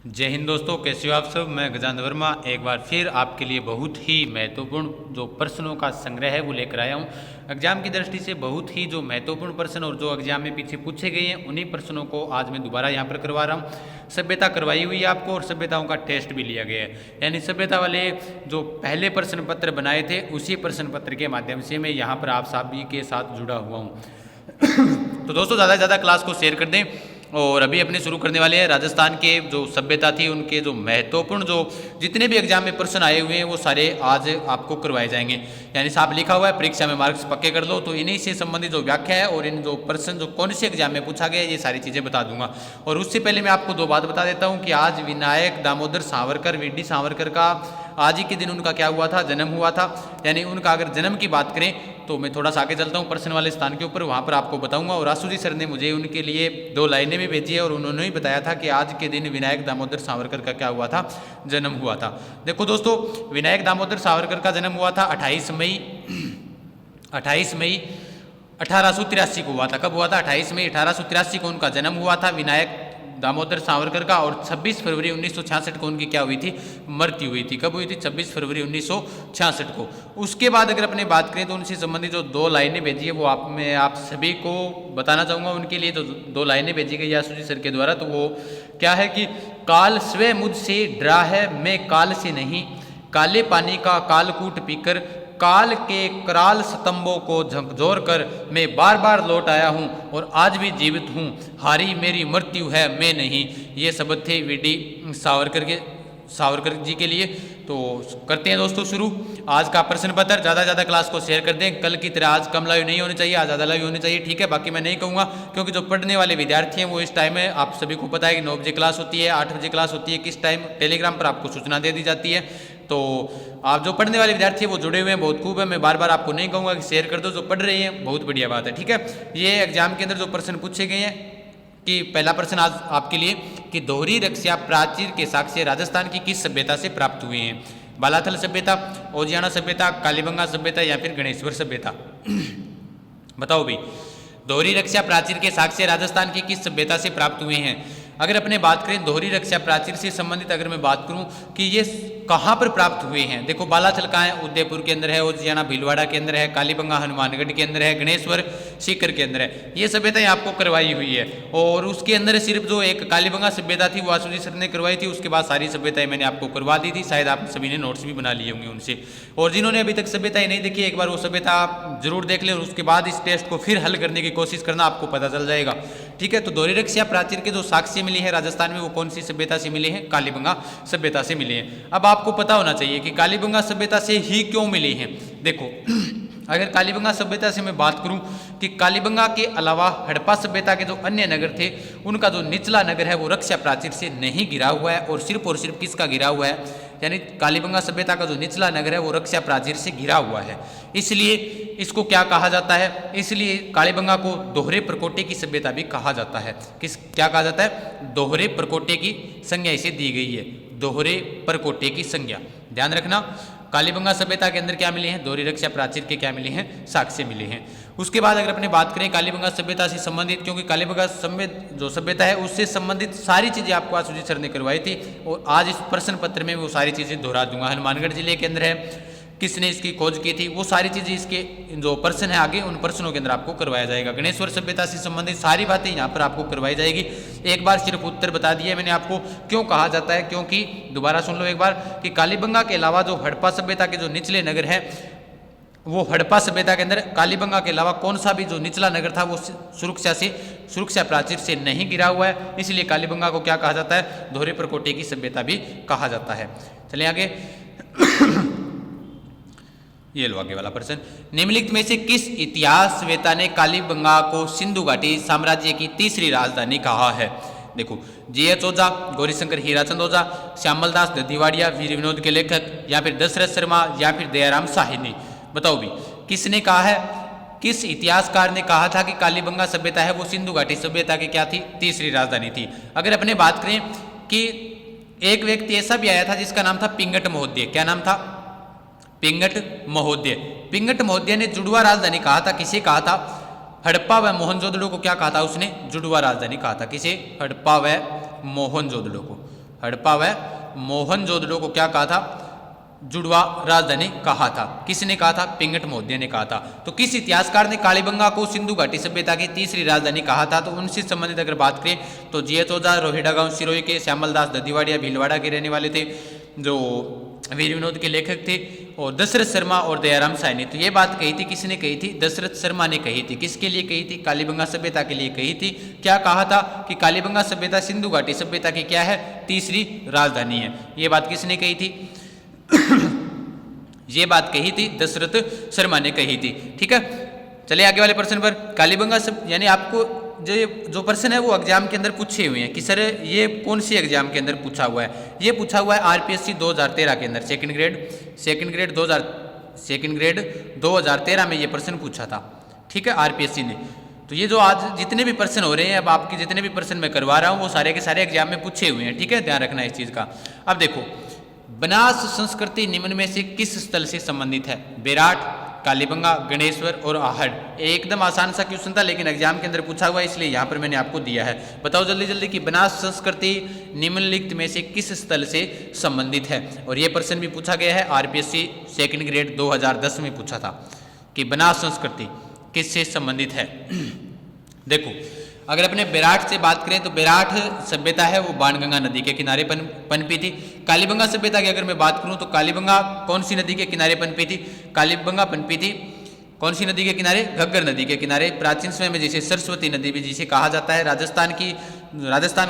जय हिंद दोस्तों, कैसे हो आप सब। मैं गजानंद वर्मा एक बार फिर आपके लिए बहुत ही महत्वपूर्ण जो प्रश्नों का संग्रह है वो लेकर आया हूँ। एग्जाम की दृष्टि से बहुत ही जो महत्वपूर्ण प्रश्न और जो एग्जाम में पीछे पूछे गए हैं उन्हीं प्रश्नों को आज मैं दोबारा यहाँ पर करवा रहा हूँ। सभ्यता करवाई हुई है आपको और सभ्यताओं का टेस्ट भी लिया गया है, यानी सभ्यता वाले जो पहले प्रश्न पत्र बनाए थे उसी प्रश्न पत्र के माध्यम से मैं यहाँ पर आप सभी के साथ जुड़ा हुआ हूँ। तो दोस्तों ज़्यादा से ज़्यादा क्लास को शेयर कर दें और अभी अपने शुरू करने वाले हैं। राजस्थान के जो सभ्यता थी उनके जो महत्वपूर्ण जो जितने भी एग्जाम में प्रश्न आए हुए हैं वो सारे आज आपको करवाए जाएंगे। यानी साहब लिखा हुआ है परीक्षा में मार्क्स पक्के कर लो, तो इन्हीं से संबंधित जो व्याख्या है और इन जो प्रश्न जो कौन से एग्जाम में पूछा गया ये सारी चीज़ें बता दूंगा। और उससे पहले मैं आपको दो बात बता देता हूँ कि आज विनायक दामोदर सावरकर वीडी सावरकर का आज ही के दिन उनका क्या हुआ था, जन्म हुआ था। यानी उनका अगर जन्म की बात करें तो मैं थोड़ा सा आगे चलता हूँ प्रश्न वाले स्थान के ऊपर, वहाँ पर आपको बताऊंगा। और आशुजी सर ने मुझे उनके लिए दो लाइनें भी भेजी है और उन्होंने ही बताया था कि आज के दिन विनायक दामोदर सावरकर का क्या हुआ था, जन्म हुआ था। देखो दोस्तों, विनायक दामोदर सावरकर का जन्म हुआ था 28 मई 1883 को हुआ था। कब हुआ था? 28 मई 1883 को उनका जन्म हुआ था विनायक दामोदर सावरकर का। और 26 फरवरी 1966 को उनकी क्या हुई थी, मृत्यु हुई थी। कब हुई थी? 26 फरवरी 1966 को। उसके बाद अगर अपने बात करें तो उनसे संबंधित जो दो लाइनें भेजी है वो मैं आप सभी को बताना चाहूँगा। उनके लिए तो दो लाइनें भेजी गई आशुजी सर के द्वारा, तो वो क्या है कि काल स्वयं मुझसे डरा है, मैं काल से नहीं, काले पानी का कालकूट पीकर काल के कराल स्तंभों को झकझोर कर मैं बार बार लौट आया हूँ और आज भी जीवित हूँ, हारी मेरी मृत्यु है, मैं नहीं। ये शब्द थे वीडी सावरकर जी के लिए। तो करते हैं दोस्तों शुरू आज का प्रश्न पत्र। ज़्यादा से ज़्यादा क्लास को शेयर कर दें। कल की तरह आज कम लाइव नहीं होनी चाहिए, आज ज़्यादा लाइव होनी चाहिए, ठीक है। बाकी मैं नहीं कहूँगा क्योंकि जो पढ़ने वाले विद्यार्थी हैं वो इस टाइम में आप सभी को पता है कि 9 बजे क्लास होती है, 8 बजे क्लास होती है, किस टाइम टेलीग्राम पर आपको सूचना दे दी जाती है। तो आप जो पढ़ने वाले विद्यार्थी हैं वो जुड़े हुए हैं, बहुत खूब है। मैं बार बार आपको नहीं कहूँगा कि शेयर कर दो, जो पढ़ रहे हैं बहुत बढ़िया बात है, ठीक है। ये एग्जाम के अंदर जो प्रश्न पूछे गए हैं कि पहला प्रश्न आज आपके लिए कि दोहरी रक्षा प्राचीर के साक्ष्य राजस्थान की किस सभ्यता से प्राप्त हुए हैं? बालाथल सभ्यता, ओजियाना सभ्यता, कालीबंगा सभ्यता या फिर गणेश्वर सभ्यता? बताओ भाई, दोहरी रक्षा प्राचीर के साक्ष्य राजस्थान की किस सभ्यता से प्राप्त हुए हैं? अगर अपने बात करें दोहरी रक्षा प्राचीर से संबंधित, अगर मैं बात करूं कि ये कहाँ पर प्राप्त हुए हैं, देखो बालाथल कहाँ है, उदयपुर के अंदर है, ओजियाना भीलवाड़ा के अंदर है, कालीबंगा हनुमानगढ़ के अंदर है, गणेश्वर सीकर के अंदर है। ये सभ्यताएं आपको करवाई हुई है और उसके अंदर सिर्फ जो एक कालीबंगा सभ्यता थी वो आशुजी सर ने करवाई थी। उसके बाद सारी सभ्यताएं मैंने आपको करवा दी थी, शायद आप सभी ने नोट्स भी बना लिए होंगे उनसे। और जिन्होंने अभी तक सभ्यताएं नहीं देखी एक बार वो सभ्यता जरूर देख लें और उसके बाद इस टेस्ट को फिर हल करने की कोशिश करना, आपको पता चल जाएगा, ठीक है। तो दोहरी रक्षा प्राचीर के जो साक्ष्य मिली है राजस्थान में वो कौन सी सभ्यता से मिले हैं? कालीबंगा सभ्यता से मिले हैं। अब आपको पता होना चाहिए कि कालीबंगा सभ्यता से ही क्यों मिले हैं। देखो अगर कालीबंगा सभ्यता से मैं बात करूं कि कालीबंगा के अलावा हड़प्पा सभ्यता के जो अन्य नगर थे उनका जो निचला नगर है वो रक्षा प्राचीर से नहीं घिरा हुआ है और सिर्फ किसका घिरा हुआ है, यानी कालीबंगा सभ्यता का जो निचला नगर है वो रक्षा प्राचीर से घिरा हुआ है। इसलिए इसको क्या कहा जाता है, इसलिए कालीबंगा को दोहरे प्रकोटे की सभ्यता भी कहा जाता है। क्या कहा जाता है? दोहरे प्रकोटे की संज्ञा इसे दी गई है, दोहरे प्रकोटे की संज्ञा। ध्यान रखना, कालीबंगा सभ्यता के अंदर क्या मिले हैं? दोहरी रक्षा प्राचीर के क्या मिले हैं? साक्ष्य मिले हैं। उसके बाद अगर अपने बात करें कालीबंगा सभ्यता से संबंधित, क्योंकि कालीबंगा जो सभ्यता है उससे संबंधित सारी चीजें आपको आशुजी सर ने करवाई थी और आज इस प्रश्न पत्र में वो सारी चीजें दोहरा दूंगा। हनुमानगढ़ जिले के अंदर है, किसने इसकी खोज की थी, वो सारी चीजें इसके जो प्रश्न है आगे उन प्रश्नों के अंदर आपको करवाया जाएगा। गणेश्वर सभ्यता से संबंधित सारी बातें यहाँ पर आपको करवाई जाएगी। एक बार सिर्फ उत्तर बता दिया मैंने आपको क्यों कहा जाता है, क्योंकि दोबारा सुन लो एक बार कि कालीबंगा के अलावा जो हड़प्पा सभ्यता के जो निचले नगर है वो हड़प्पा सभ्यता के अंदर कालीबंगा के अलावा कौन सा भी जो निचला नगर था वो सुरक्षा प्राचीर से नहीं गिरा हुआ है, इसलिए कालीबंगा को क्या कहा जाता है? दोहरे प्रकोटे की सभ्यता भी कहा जाता है। चलिए आगे ये लो आगे वाला प्रश्न। निम्नलिखित में से किस इतिहासवेता ने कालीबंगा को सिंधु घाटी साम्राज्य की तीसरी राजधानी कहा है? देखो G.H. ओझा, गौरीशंकर हीराचंद ओझा, श्यामल दास दत्तीवाड़िया, वीर विनोद के लेखक या फिर दशरथ शर्मा या फिर दयाराम साहिनी? बताओ भी किसने कहा है, किस इतिहासकार ने कहा था कि कालीबंगा सभ्यता है वो सिंधु घाटी सभ्यता की क्या थी? तीसरी राजधानी थी। अगर अपने बात करें कि एक व्यक्ति ऐसा भी आया था जिसका नाम था पिंगट महोदय। क्या नाम था? पिंगट महोदय। पिंगट महोदय ने जुड़वा राजधानी कहा था। किसे कहा था? हड़प्पा व मोहनजोदड़ो को क्या कहा था उसने? जुड़वा राजधानी कहा था। किसे? हड़प्पा व मोहनजोदड़ो को। हड़प्पा व मोहनजोदड़ो को क्या कहा था, जुड़वा राजधानी कहा था। किसने कहा था, पिंगट महोदय ने कहा था। तो किस इतिहासकार ने कालीबंगा को सिंधु घाटी सभ्यता की तीसरी राजधानी कहा था, तो उनसे संबंधित अगर बात करें तो जीएच ओझा रोहिड़ा गांव सिरोही के, श्यामल दास ददीवाड़िया भीलवाड़ा के रहने वाले थे, जो वीर विनोद के लेखक थे, और दशरथ शर्मा और दयाराम साय ने। तो ये बात कही थी, किसने कही थी, दशरथ शर्मा ने कही थी। किसके लिए कही थी, कालीबंगा सभ्यता के लिए कही थी। क्या कहा था कि कालीबंगा सभ्यता सिंधु घाटी सभ्यता की क्या है, तीसरी राजधानी है। ये बात किसने कही थी ये बात कही थी दशरथ शर्मा ने कही थी। ठीक है, चलिए आगे वाले प्रश्न पर। कालीबंगा सब यानी आपको जो प्रश्न है वो एग्जाम के अंदर पूछे हुए हैं कि सर ये कौन सी एग्जाम के अंदर पूछा हुआ है। ये पूछा हुआ है आरपीएससी 2013 के अंदर, सेकंड ग्रेड 2013 में ये प्रश्न पूछा था। ठीक है, आरपीएससी ने। तो ये जो आज जितने भी प्रश्न हो रहे हैं, अब आपके जितने भी प्रश्न मैं करवा रहा हूँ वो सारे के सारे एग्जाम में पूछे हुए हैं। ठीक है, ध्यान रखना इस चीज़ का। अब देखो, बनास संस्कृति निम्न में से किस स्थल से संबंधित है, बेराट, कालीबंगा, गणेश्वर और आहड़। एकदम आसान सा क्वेश्चन था लेकिन एग्जाम के अंदर पूछा हुआ है, इसलिए यहाँ पर मैंने आपको दिया है। बताओ जल्दी जल्दी कि बनास संस्कृति निम्नलिखित में से किस स्थल से संबंधित है। और ये प्रश्न भी पूछा गया है आरपीएससी सेकंड ग्रेड 2010 में पूछा था कि बनास संस्कृति किससे संबंधित है। देखो, अगर अपने बेराट से बात करें तो बेराट सभ्यता है वो बाणगंगा नदी के किनारे पनपी थी। कालीबंगा सभ्यता की अगर मैं बात करूं तो कालीबंगा कौन सी नदी के किनारे पनपी थी, कालीबंगा पनपी थी कौन सी नदी के किनारे, घग्गर नदी के किनारे। प्राचीन समय में जिसे सरस्वती नदी भी जिसे कहा जाता है, राजस्थान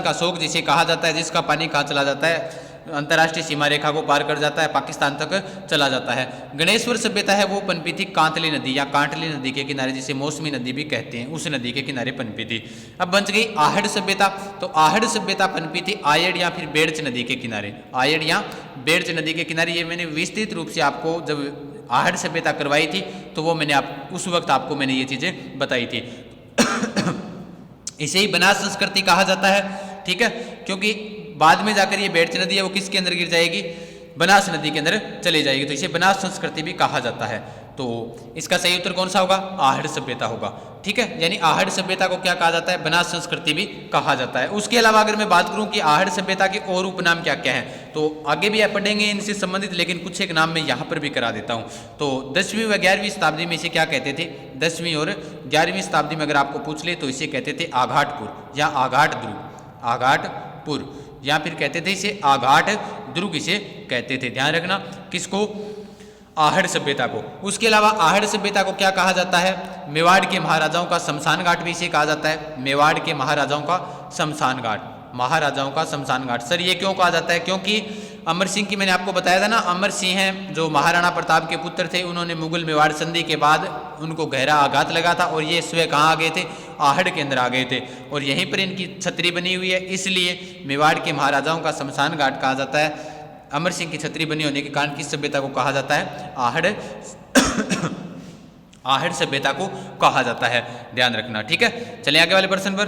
का शोक जिसे कहा जाता है, जिसका पानी कहाँ चला जाता है, अंतर्राष्ट्रीय सीमा रेखा को पार कर जाता है, पाकिस्तान तक चला जाता है। गणेश्वर सभ्यता है वो पनपी थी कांतली नदी या कांटली नदी के किनारे, जिसे मौसमी नदी भी कहते हैं, उस नदी के किनारे पनपी थी। अब बच गई आहड़ सभ्यता, तो आहड़ सभ्यता पनपी थी आयड़ या फिर बेड़च नदी के किनारे, आयड़ या बेड़च नदी के किनारे। ये मैंने विस्तृत रूप से आपको जब आहड़ सभ्यता करवाई थी तो वो मैंने उस वक्त आपको मैंने ये चीजें बताई थी। इसे ही बनास संस्कृति कहा जाता है। ठीक है, क्योंकि बाद में जाकर ये बेड़च नदी है वो किसके अंदर गिर जाएगी, बनास नदी के अंदर चली जाएगी, तो इसे बनास संस्कृति भी कहा जाता है। तो इसका सही उत्तर कौन सा होगा, आहड़ सभ्यता होगा। ठीक है, यानी आहड़ सभ्यता को क्या कहा जाता है, बनास संस्कृति भी कहा जाता है। उसके अलावा अगर मैं बात करूं कि आहड़ सभ्यता के और उपनाम क्या क्या है, तो आगे भी आप पढ़ेंगे इनसे संबंधित, लेकिन कुछ एक नाम मैं यहाँ पर भी करा देता हूँ। तो 10वीं व 11वीं शताब्दी में इसे क्या कहते थे, 10वीं और 11वीं शताब्दी में अगर आपको पूछ ले तो इसे कहते थे आघाटपुर या आघाट दुर्ग, आघाटपुर, या फिर कहते थे इसे आघाट दुर्ग इसे कहते थे। ध्यान रखना किसको, आहड़ सभ्यता को। उसके अलावा आहड़ सभ्यता को क्या कहा जाता है, मेवाड़ के महाराजाओं का शमशान घाट भी इसे कहा जाता है, मेवाड़ के महाराजाओं का शमशान घाट, महाराजाओं का शमशान घाट। सर ये क्यों कहा जाता है, क्योंकि अमर सिंह की मैंने आपको बताया था ना, अमर सिंह हैं जो महाराणा प्रताप के पुत्र थे, उन्होंने मुगल मेवाड़ संधि के बाद उनको गहरा आघात लगा था और ये स्वयं कहाँ आ गए थे, आहड़ के अंदर आ गए थे, और यहीं पर इनकी छतरी बनी हुई है, इसलिए मेवाड़ के महाराजाओं का शमशान घाट कहा जाता है। अमर सिंह की छतरी बनी होने के कारण किस सभ्यता को कहा जाता है, आहड़ आहड़ सभ्यता को कहा जाता है। ध्यान रखना। ठीक है, चलिए आगे वाले प्रश्न पर।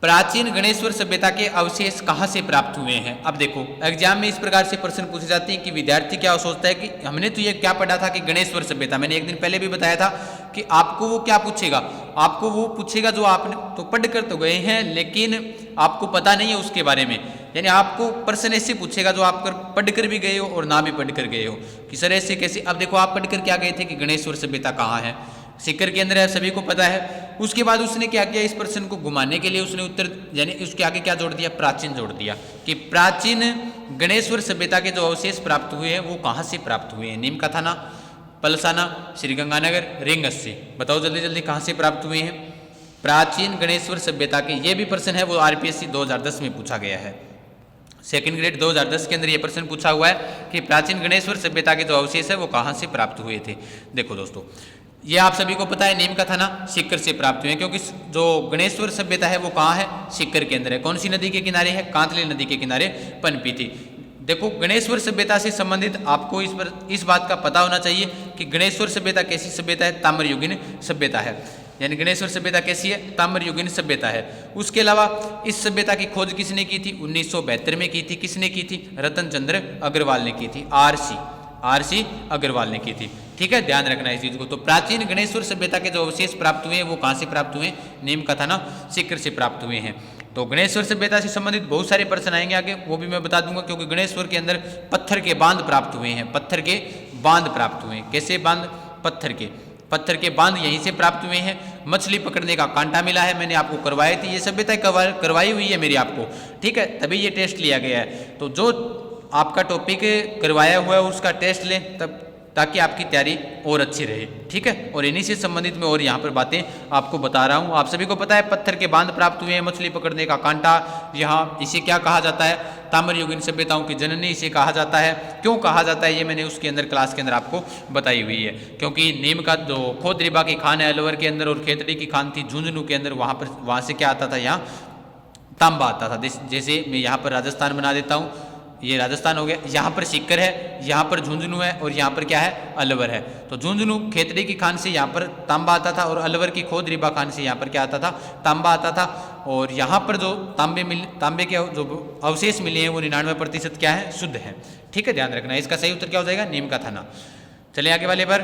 प्राचीन गणेश्वर सभ्यता के अवशेष कहाँ से प्राप्त हुए हैं। अब देखो एग्जाम में इस प्रकार से प्रश्न पूछे जाते हैं कि विद्यार्थी क्या सोचता है कि हमने तो ये क्या पढ़ा था कि गणेश्वर सभ्यता, मैंने एक दिन पहले भी बताया था कि आपको वो क्या पूछेगा, आपको वो पूछेगा जो आपने तो पढ़ कर तो गए हैं लेकिन आपको पता नहीं है उसके बारे में, यानी आपको प्रश्न ऐसे पूछेगा जो आप पढ़ कर भी गए हो और ना भी पढ़ कर गए हो कि सर ऐसे कैसे। अब देखो आप पढ़ कर क्या गए थे कि गणेश्वर सभ्यता कहाँ है, सिक्कर के अंदर है, सभी को पता है। उसके बाद उसने क्या किया, इस प्रश्न को घुमाने के लिए उसने उत्तर यानी उसके आगे क्या जोड़ दिया, प्राचीन जोड़ दिया कि प्राचीन गणेश्वर सभ्यता के जो अवशेष प्राप्त हुए हैं वो कहाँ से प्राप्त हुए हैं, नीम का थाना, पलसाना, श्रीगंगानगर, रिंगस से। बताओ जल्दी जल्दी कहाँ से प्राप्त हुए हैं प्राचीन गणेश्वर सभ्यता के। ये भी प्रश्न है वो आरपीएससी 2010 में पूछा गया है, सेकंड ग्रेड 2010 के अंदर ये प्रश्न पूछा हुआ है कि प्राचीन गणेश्वर सभ्यता के जो अवशेष है वो कहाँ से प्राप्त हुए थे। देखो दोस्तों ये आप सभी को पता है, नीम का थाना सिक्कर से प्राप्त हुए, क्योंकि जो गणेश्वर सभ्यता है वो कहाँ है, सिक्कर के अंदर है। कौन सी नदी के किनारे है, कांतली नदी के किनारे पनपी थी। देखो गणेश्वर सभ्यता से संबंधित आपको इस बात का पता होना चाहिए कि गणेश्वर सभ्यता कैसी सभ्यता है, ताम्रयुगीन सभ्यता है, यानी गणेश्वर सभ्यता कैसी है, ताम्रयुगीन सभ्यता है। उसके अलावा इस सभ्यता की खोज किसने की थी, 1972 में की थी। किसने की थी, रतन चंद्र अग्रवाल ने की थी, आरसी अग्रवाल ने की थी। ठीक है, ध्यान रखना इस चीज को। तो प्राचीन गणेश्वर सभ्यता के जो अवशेष प्राप्त हुए हैं वो कहाँ से प्राप्त हुए, नीम का थाना सिक्कर से प्राप्त हुए हैं। तो गणेश्वर सभ्यता से संबंधित बहुत सारे प्रश्न आएंगे आगे, वो भी मैं बता दूंगा, क्योंकि गणेश्वर के अंदर पत्थर के बांध प्राप्त हुए हैं, पत्थर के बांध प्राप्त हुए हैं। कैसे बांध? पत्थर के बांध यहीं से प्राप्त हुए हैं। मछली पकड़ने का कांटा मिला है, मैंने आपको करवाई थी, ये सभ्यता करवाई हुई है मेरी आपको, ठीक है, तभी ये टेस्ट लिया गया है। तो जो आपका टॉपिक करवाया हुआ है उसका टेस्ट लें, तब ताकि आपकी तैयारी और अच्छी रहे, ठीक है। और इन्हीं से संबंधित मैं और यहाँ पर बातें आपको बता रहा हूँ। आप सभी को पता है पत्थर के बांध प्राप्त हुए हैं, मछली पकड़ने का कांटा, यहाँ इसे क्या कहा जाता है? ताम्रयुगीन सभ्यताओं की जननी इसे कहा जाता है। क्यों कहा जाता है ये मैंने उसके अंदर क्लास के अंदर आपको बताई हुई है, क्योंकि नीम का जो खोदरीबा की खान है अलवर के अंदर, और खेतड़ी की खान थी झुंझुनू के अंदर, वहाँ से क्या आता था? यहाँ तांबा आता था। जैसे मैं यहाँ पर राजस्थान बना देता हूँ, ये राजस्थान हो गया, यहाँ पर सीकर है, यहाँ पर झुंझुनू है, और यहाँ पर क्या है? अलवर है। तो झुंझुनू खेतड़ी की खान से यहाँ पर तांबा आता था, और अलवर की खोदरीबा खान से यहाँ पर क्या आता था? तांबा आता था। और यहाँ पर जो तांबे के जो अवशेष मिले हैं वो 99% क्या है? शुद्ध है, ठीक है, ध्यान रखना। इसका सही उत्तर क्या हो जाएगा? नीम का थाना। चलिए आगे वाले पर।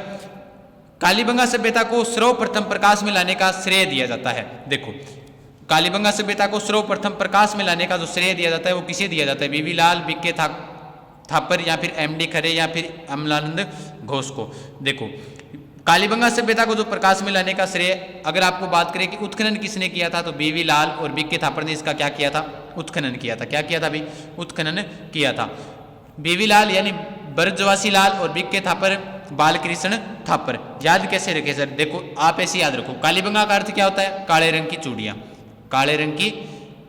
कालीबंगा सभ्यता को सर्वप्रथम प्रकाश में लाने का श्रेय दिया जाता है। देखो, कालीबंगा सभ्यता को सर्वप्रथम प्रकाश में लाने का जो श्रेय दिया जाता है वो किसे दिया जाता है? बीवी लाल, बीके थापर, या फिर एमडी खरे, या फिर अमलानंद घोष को। देखो, कालीबंगा सभ्यता को जो प्रकाश में लाने का श्रेय, अगर आपको बात करें कि उत्खनन किसने किया था, तो बीवी लाल और बीके थापर ने इसका क्या किया था? उत्खनन किया था। क्या किया था भाई? उत्खनन किया था। बीवी लाल यानी ब्रजवासी लाल, और बीके थापर बालकृष्ण थापर। याद कैसे रखे सर? देखो, आप ऐसे याद रखो, कालीबंगा का अर्थ क्या होता है? काले रंग की चूड़ियाँ, काले रंग की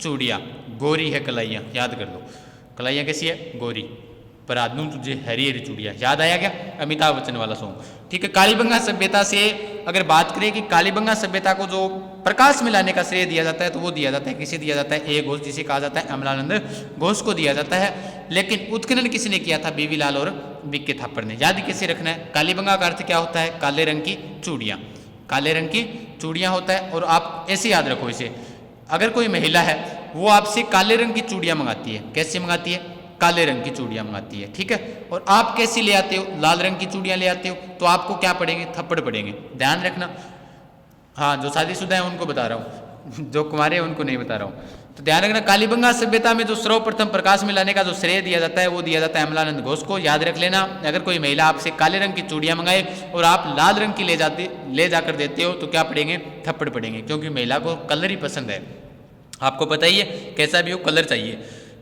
चूड़ियाँ, गोरी है कलाइयाँ, याद कर लो। कलाइयाँ कैसी है? गोरी। पर आदमी तुझे हरी हरी चूड़ियाँ, याद आया क्या? अमिताभ बच्चन वाला सॉन्ग, ठीक है। कालीबंगा सभ्यता से अगर बात करें कि कालीबंगा सभ्यता को जो प्रकाश में लाने का श्रेय दिया जाता है, तो वो दिया जाता है किसे दिया जाता है? ए घोष, जिसे कहा जाता है अमलानंद घोष को दिया जाता है। लेकिन उत्खनन किसने किया था? बीवी लाल और बीके थापर ने। याद कैसे रखना है? कालीबंगा का अर्थ क्या होता है? काले रंग की चूड़ियाँ, काले रंग की चूड़ियाँ होता है। और आप ऐसे याद रखो इसे, अगर कोई महिला है वो आपसे काले रंग की चूड़ियाँ मंगाती है, कैसे मंगाती है? काले रंग की चूड़ियाँ मंगाती है, ठीक है। और आप कैसी ले आते हो? लाल रंग की चूड़ियाँ ले आते हो, तो आपको क्या पड़ेंगे? थप्पड़ पड़ेंगे, ध्यान रखना। हाँ, जो शादीशुदा है उनको बता रहा हूँ, जो कुमारे हैं उनको नहीं बता रहा हूँ। तो ध्यान रखना, कालीबंगा सभ्यता में जो सर्वप्रथम प्रकाश में लाने का जो श्रेय दिया जाता है वो दिया जाता है अमलानंद घोष को। याद रख लेना, अगर कोई महिला आपसे काले रंग की चूड़ियाँ मंगाए और आप लाल रंग की ले जाकर देते हो, तो क्या पड़ेंगे? थप्पड़ पड़ेंगे, क्योंकि महिला को कलर ही पसंद है। आपको पता ही है, कैसा भी हो कलर चाहिए,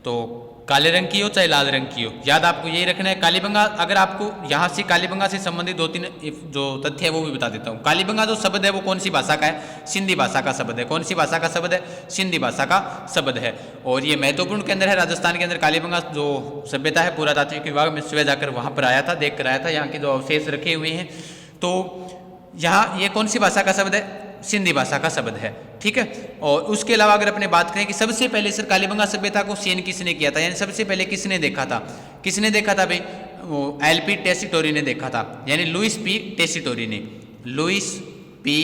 तो काले रंग की हो चाहे लाल रंग की हो, याद आपको यही रखना है। कालीबंगा, अगर आपको यहाँ से कालीबंगा से संबंधित 2-3 जो तथ्य है वो भी बता देता हूँ। कालीबंगा जो शब्द है वो कौन सी भाषा का है? सिंधी भाषा का शब्द है। कौन सी भाषा का शब्द है? सिंधी भाषा का शब्द है। और ये महत्वपूर्ण केंद्र है राजस्थान के अंदर। कालीबंगा जो सभ्यता है, पुरातात्विक विभाग में सुबह जाकर वहाँ पर आया था, देख कर आया था, यहाँ के जो अवशेष रखे हुए हैं। तो यहाँ ये कौन सी भाषा का शब्द है? सिंधी भाषा का शब्द है, ठीक है। और उसके अलावा अगर अपने बात करें कि सबसे पहले सर कालीबंगा सभ्यता को सेन किसने किया था, यानी सबसे पहले किसने देखा था? किसने देखा था भाई? वो एलपी टेसिटोरी ने देखा था, यानी लुइस पी टेसिटोरी ने, लुइस पी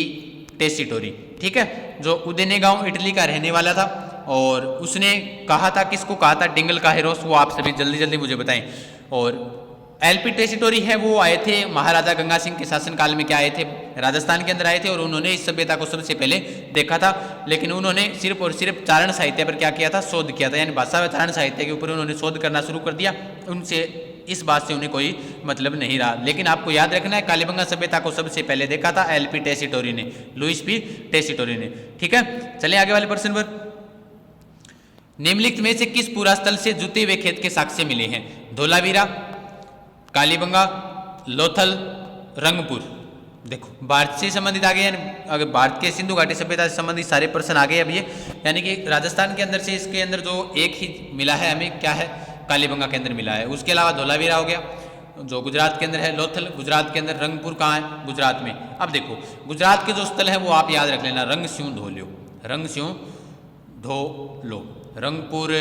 टेसिटोरी, ठीक है, जो उदेने गांव इटली का रहने वाला था। और उसने कहा था, किसको कहा था? डिंगल का हेरोस। वो आप सभी जल्दी जल्दी मुझे बताएं। और एलपी टेसिटोरी है वो आए थे महाराजा गंगा सिंह के शासनकाल में, क्या आए थे? राजस्थान के अंदर आए थे, और उन्होंने इस सभ्यता को सबसे पहले देखा था। लेकिन उन्होंने सिर्फ और सिर्फ चारण साहित्य पर क्या किया था? शोध किया था, यानी भाषा व चारण साहित्य के ऊपर उन्होंने शोध करना शुरू कर दिया। उनसे इस बात से उन्हें कोई मतलब नहीं रहा। लेकिन आपको याद रखना है, कालीबंगा सभ्यता को सबसे पहले देखा था एलपी टेसिटोरी ने, लुइस पी टेसिटोरी ने, ठीक है। चलिए आगे वाले प्रश्न पर। निम्नलिखित में से किस पूरा स्थल से जुते हुए खेत के साक्ष्य मिले हैं? धोलावीरा, कालीबंगा, लोथल, रंगपुर। देखो, भारत से संबंधित आ गए, अगर भारत के सिंधु घाटी सभ्यता से संबंधित सारे प्रश्न आ गए अब ये, यानी कि राजस्थान के अंदर से इसके अंदर जो एक ही मिला है हमें, क्या है? कालीबंगा के अंदर मिला है। उसके अलावा धोलावीरा हो गया जो गुजरात के अंदर है, लोथल गुजरात के अंदर, रंगपुर कहाँ है? गुजरात में। अब देखो, गुजरात के जो स्थल है वो आप याद रख लेना, रंग स्यों धोलो, रंग स्यों धोलो, रंगपुर,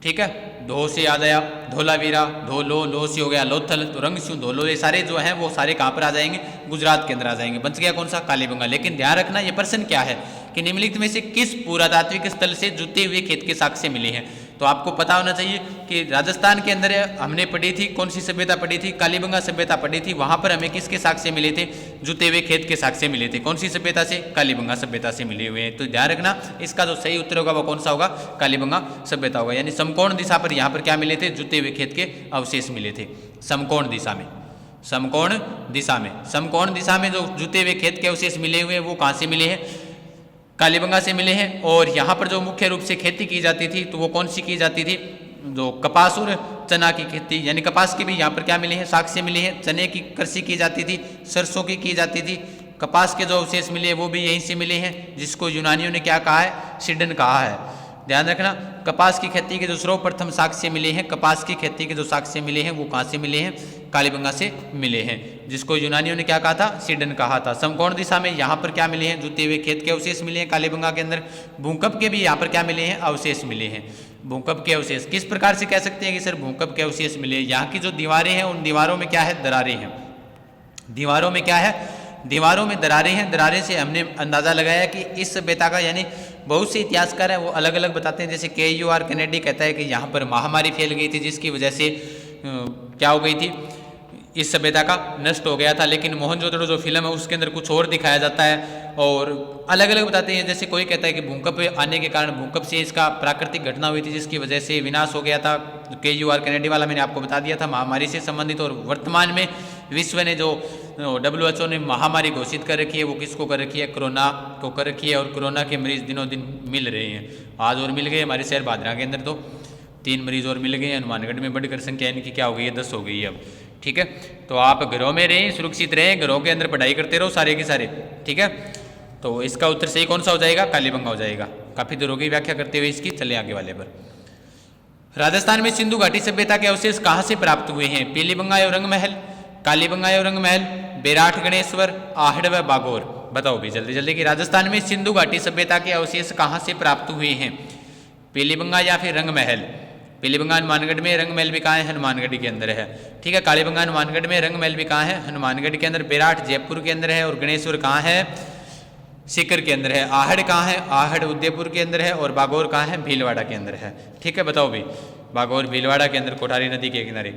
ठीक है। धो से याद आया धोलावीरा, धोलो, लो से हो गया लोथल, तो रंग स्यों धोलो, ये सारे जो हैं वो सारे कहाँ पर आ जाएंगे? गुजरात के अंदर आ जाएंगे। बच गया कौन सा? कालीबंगा। लेकिन ध्यान रखना, ये प्रश्न क्या है कि निम्नलिखित में से किस पुरातात्विक स्थल से जुते हुए खेत के साक्ष्य मिले हैं? तो आपको पता होना चाहिए कि राजस्थान के अंदर हमने पढ़ी थी, कौन सी सभ्यता पढ़ी थी, कालीबंगा सभ्यता पढ़ी थी। वहां पर हमें किसके साक्ष्य मिले थे? जुते हुए खेत के साक्ष्य मिले थे। कौन सी सभ्यता से? कालीबंगा सभ्यता से मिले हुए हैं। तो ध्यान रखना, इसका जो सही उत्तर होगा वो कौन सा होगा? कालीबंगा सभ्यता होगा। यानी समकोण दिशा पर यहाँ पर क्या मिले थे? जुते हुए खेत के अवशेष मिले थे समकोण दिशा में। समकोण दिशा में, समकोण दिशा में जो जुते हुए खेत के अवशेष मिले हुए हैं वो कहाँ से मिले हैं? कालीबंगा से मिले हैं। और यहाँ पर जो मुख्य रूप से खेती की जाती थी तो वो कौन सी की जाती थी? जो कपास और चना की खेती, यानी कपास के भी यहाँ पर क्या मिले हैं? साक्ष्य मिले हैं। चने की कृषि की जाती थी, सरसों की जाती थी। कपास के जो अवशेष मिले वो भी यहीं से मिले हैं, जिसको यूनानियों ने क्या कहा है? सिडन कहा है। ध्यान रखना, कपास की खेती के जो सर्वप्रथम साक्ष्य मिले हैं, कपास की खेती के जो साक्ष्य मिले हैं वो कहाँ से मिले हैं? कालीबंगा से मिले हैं, जिसको यूनानियों ने क्या कहा था? सिडन कहा था। समकोण दिशा में यहाँ पर क्या मिले हैं? जुते हुए खेत के अवशेष मिले हैं कालीबंगा के अंदर। भूकंप के भी यहाँ पर क्या मिले हैं? अवशेष मिले हैं। भूकंप के अवशेष किस प्रकार से कह सकते हैं कि सर भूकंप के अवशेष मिले? यहाँ की जो दीवारें हैं उन दीवारों में क्या है? दरारें हैं। दीवारों में क्या है? दीवारों में दरारें हैं। दरारें से हमने अंदाजा लगाया कि इस सभ्यता का, यानी बहुत से इतिहासकार हैं वो अलग अलग बताते हैं। जैसे KUR कैनेडी कहता है कि यहाँ पर महामारी फैल गई थी, जिसकी वजह से क्या हो गई थी? इस सभ्यता का नष्ट हो गया था। लेकिन मोहनजोदड़ो जो फिल्म है उसके अंदर कुछ और दिखाया जाता है और अलग अलग बताते हैं। जैसे कोई कहता है कि भूकंप आने के कारण, भूकंप से इसका प्राकृतिक घटना हुई थी जिसकी वजह से विनाश हो गया था। KUR कैनेडी वाला मैंने आपको बता दिया था, महामारी से संबंधित। और वर्तमान में विश्व ने जो WHO ने महामारी घोषित कर रखी है वो किसको कर रखी है? कोरोना को कर रखी है। और कोरोना के मरीज दिनों दिन मिल रहे हैं। आज और मिल गए हमारे शहर भादरा के अंदर, तो 3 मरीज और मिल गए। हनुमानगढ़ में बढ़कर संख्या इनकी क्या हो गई है? 10 हो गई है अब। ठीक है, तो आप घरों में रहें, सुरक्षित रहें, घरों के अंदर पढ़ाई करते रहो सारे के सारे। ठीक है, तो इसका उत्तर सही कौन सा हो जाएगा? कालीबंगा हो जाएगा। काफी देर हो गई व्याख्या करते हुए इसकी, चले आगे वाले पर। राजस्थान में सिंधु घाटी सभ्यता के अवशेष कहाँ से प्राप्त हुए हैं? पीलीबंगा एवं रंगमहल, कालीबंगा एवं रंगमहल, बेराठ गणेश्वर, आहड़ व बागोर। बताओ भी जल्दी जल्दी कि राजस्थान में सिंधु घाटी सभ्यता के अवशेष कहाँ से प्राप्त हुए हैं? पीलीबंगा या फिर रंगमहल? पीलीबंगा हनुमानगढ़ में, रंगमहल भी कहाँ है? हनुमानगढ़ के अंदर है। ठीक है, कालीबंगा हनुमानगढ़ में, रंगमहल भी कहाँ है? हनुमानगढ़ के अंदर। बेराठ जयपुर के अंदर है। और गणेश्वर कहाँ है? सीकर के अंदर है। आहड़ कहाँ है? आहड़ उदयपुर के अंदर है। और बागोर कहाँ है? भीलवाड़ा के अंदर है। ठीक है, बताओ भी। बागोर भीलवाड़ा के अंदर, कोठारी नदी के किनारे।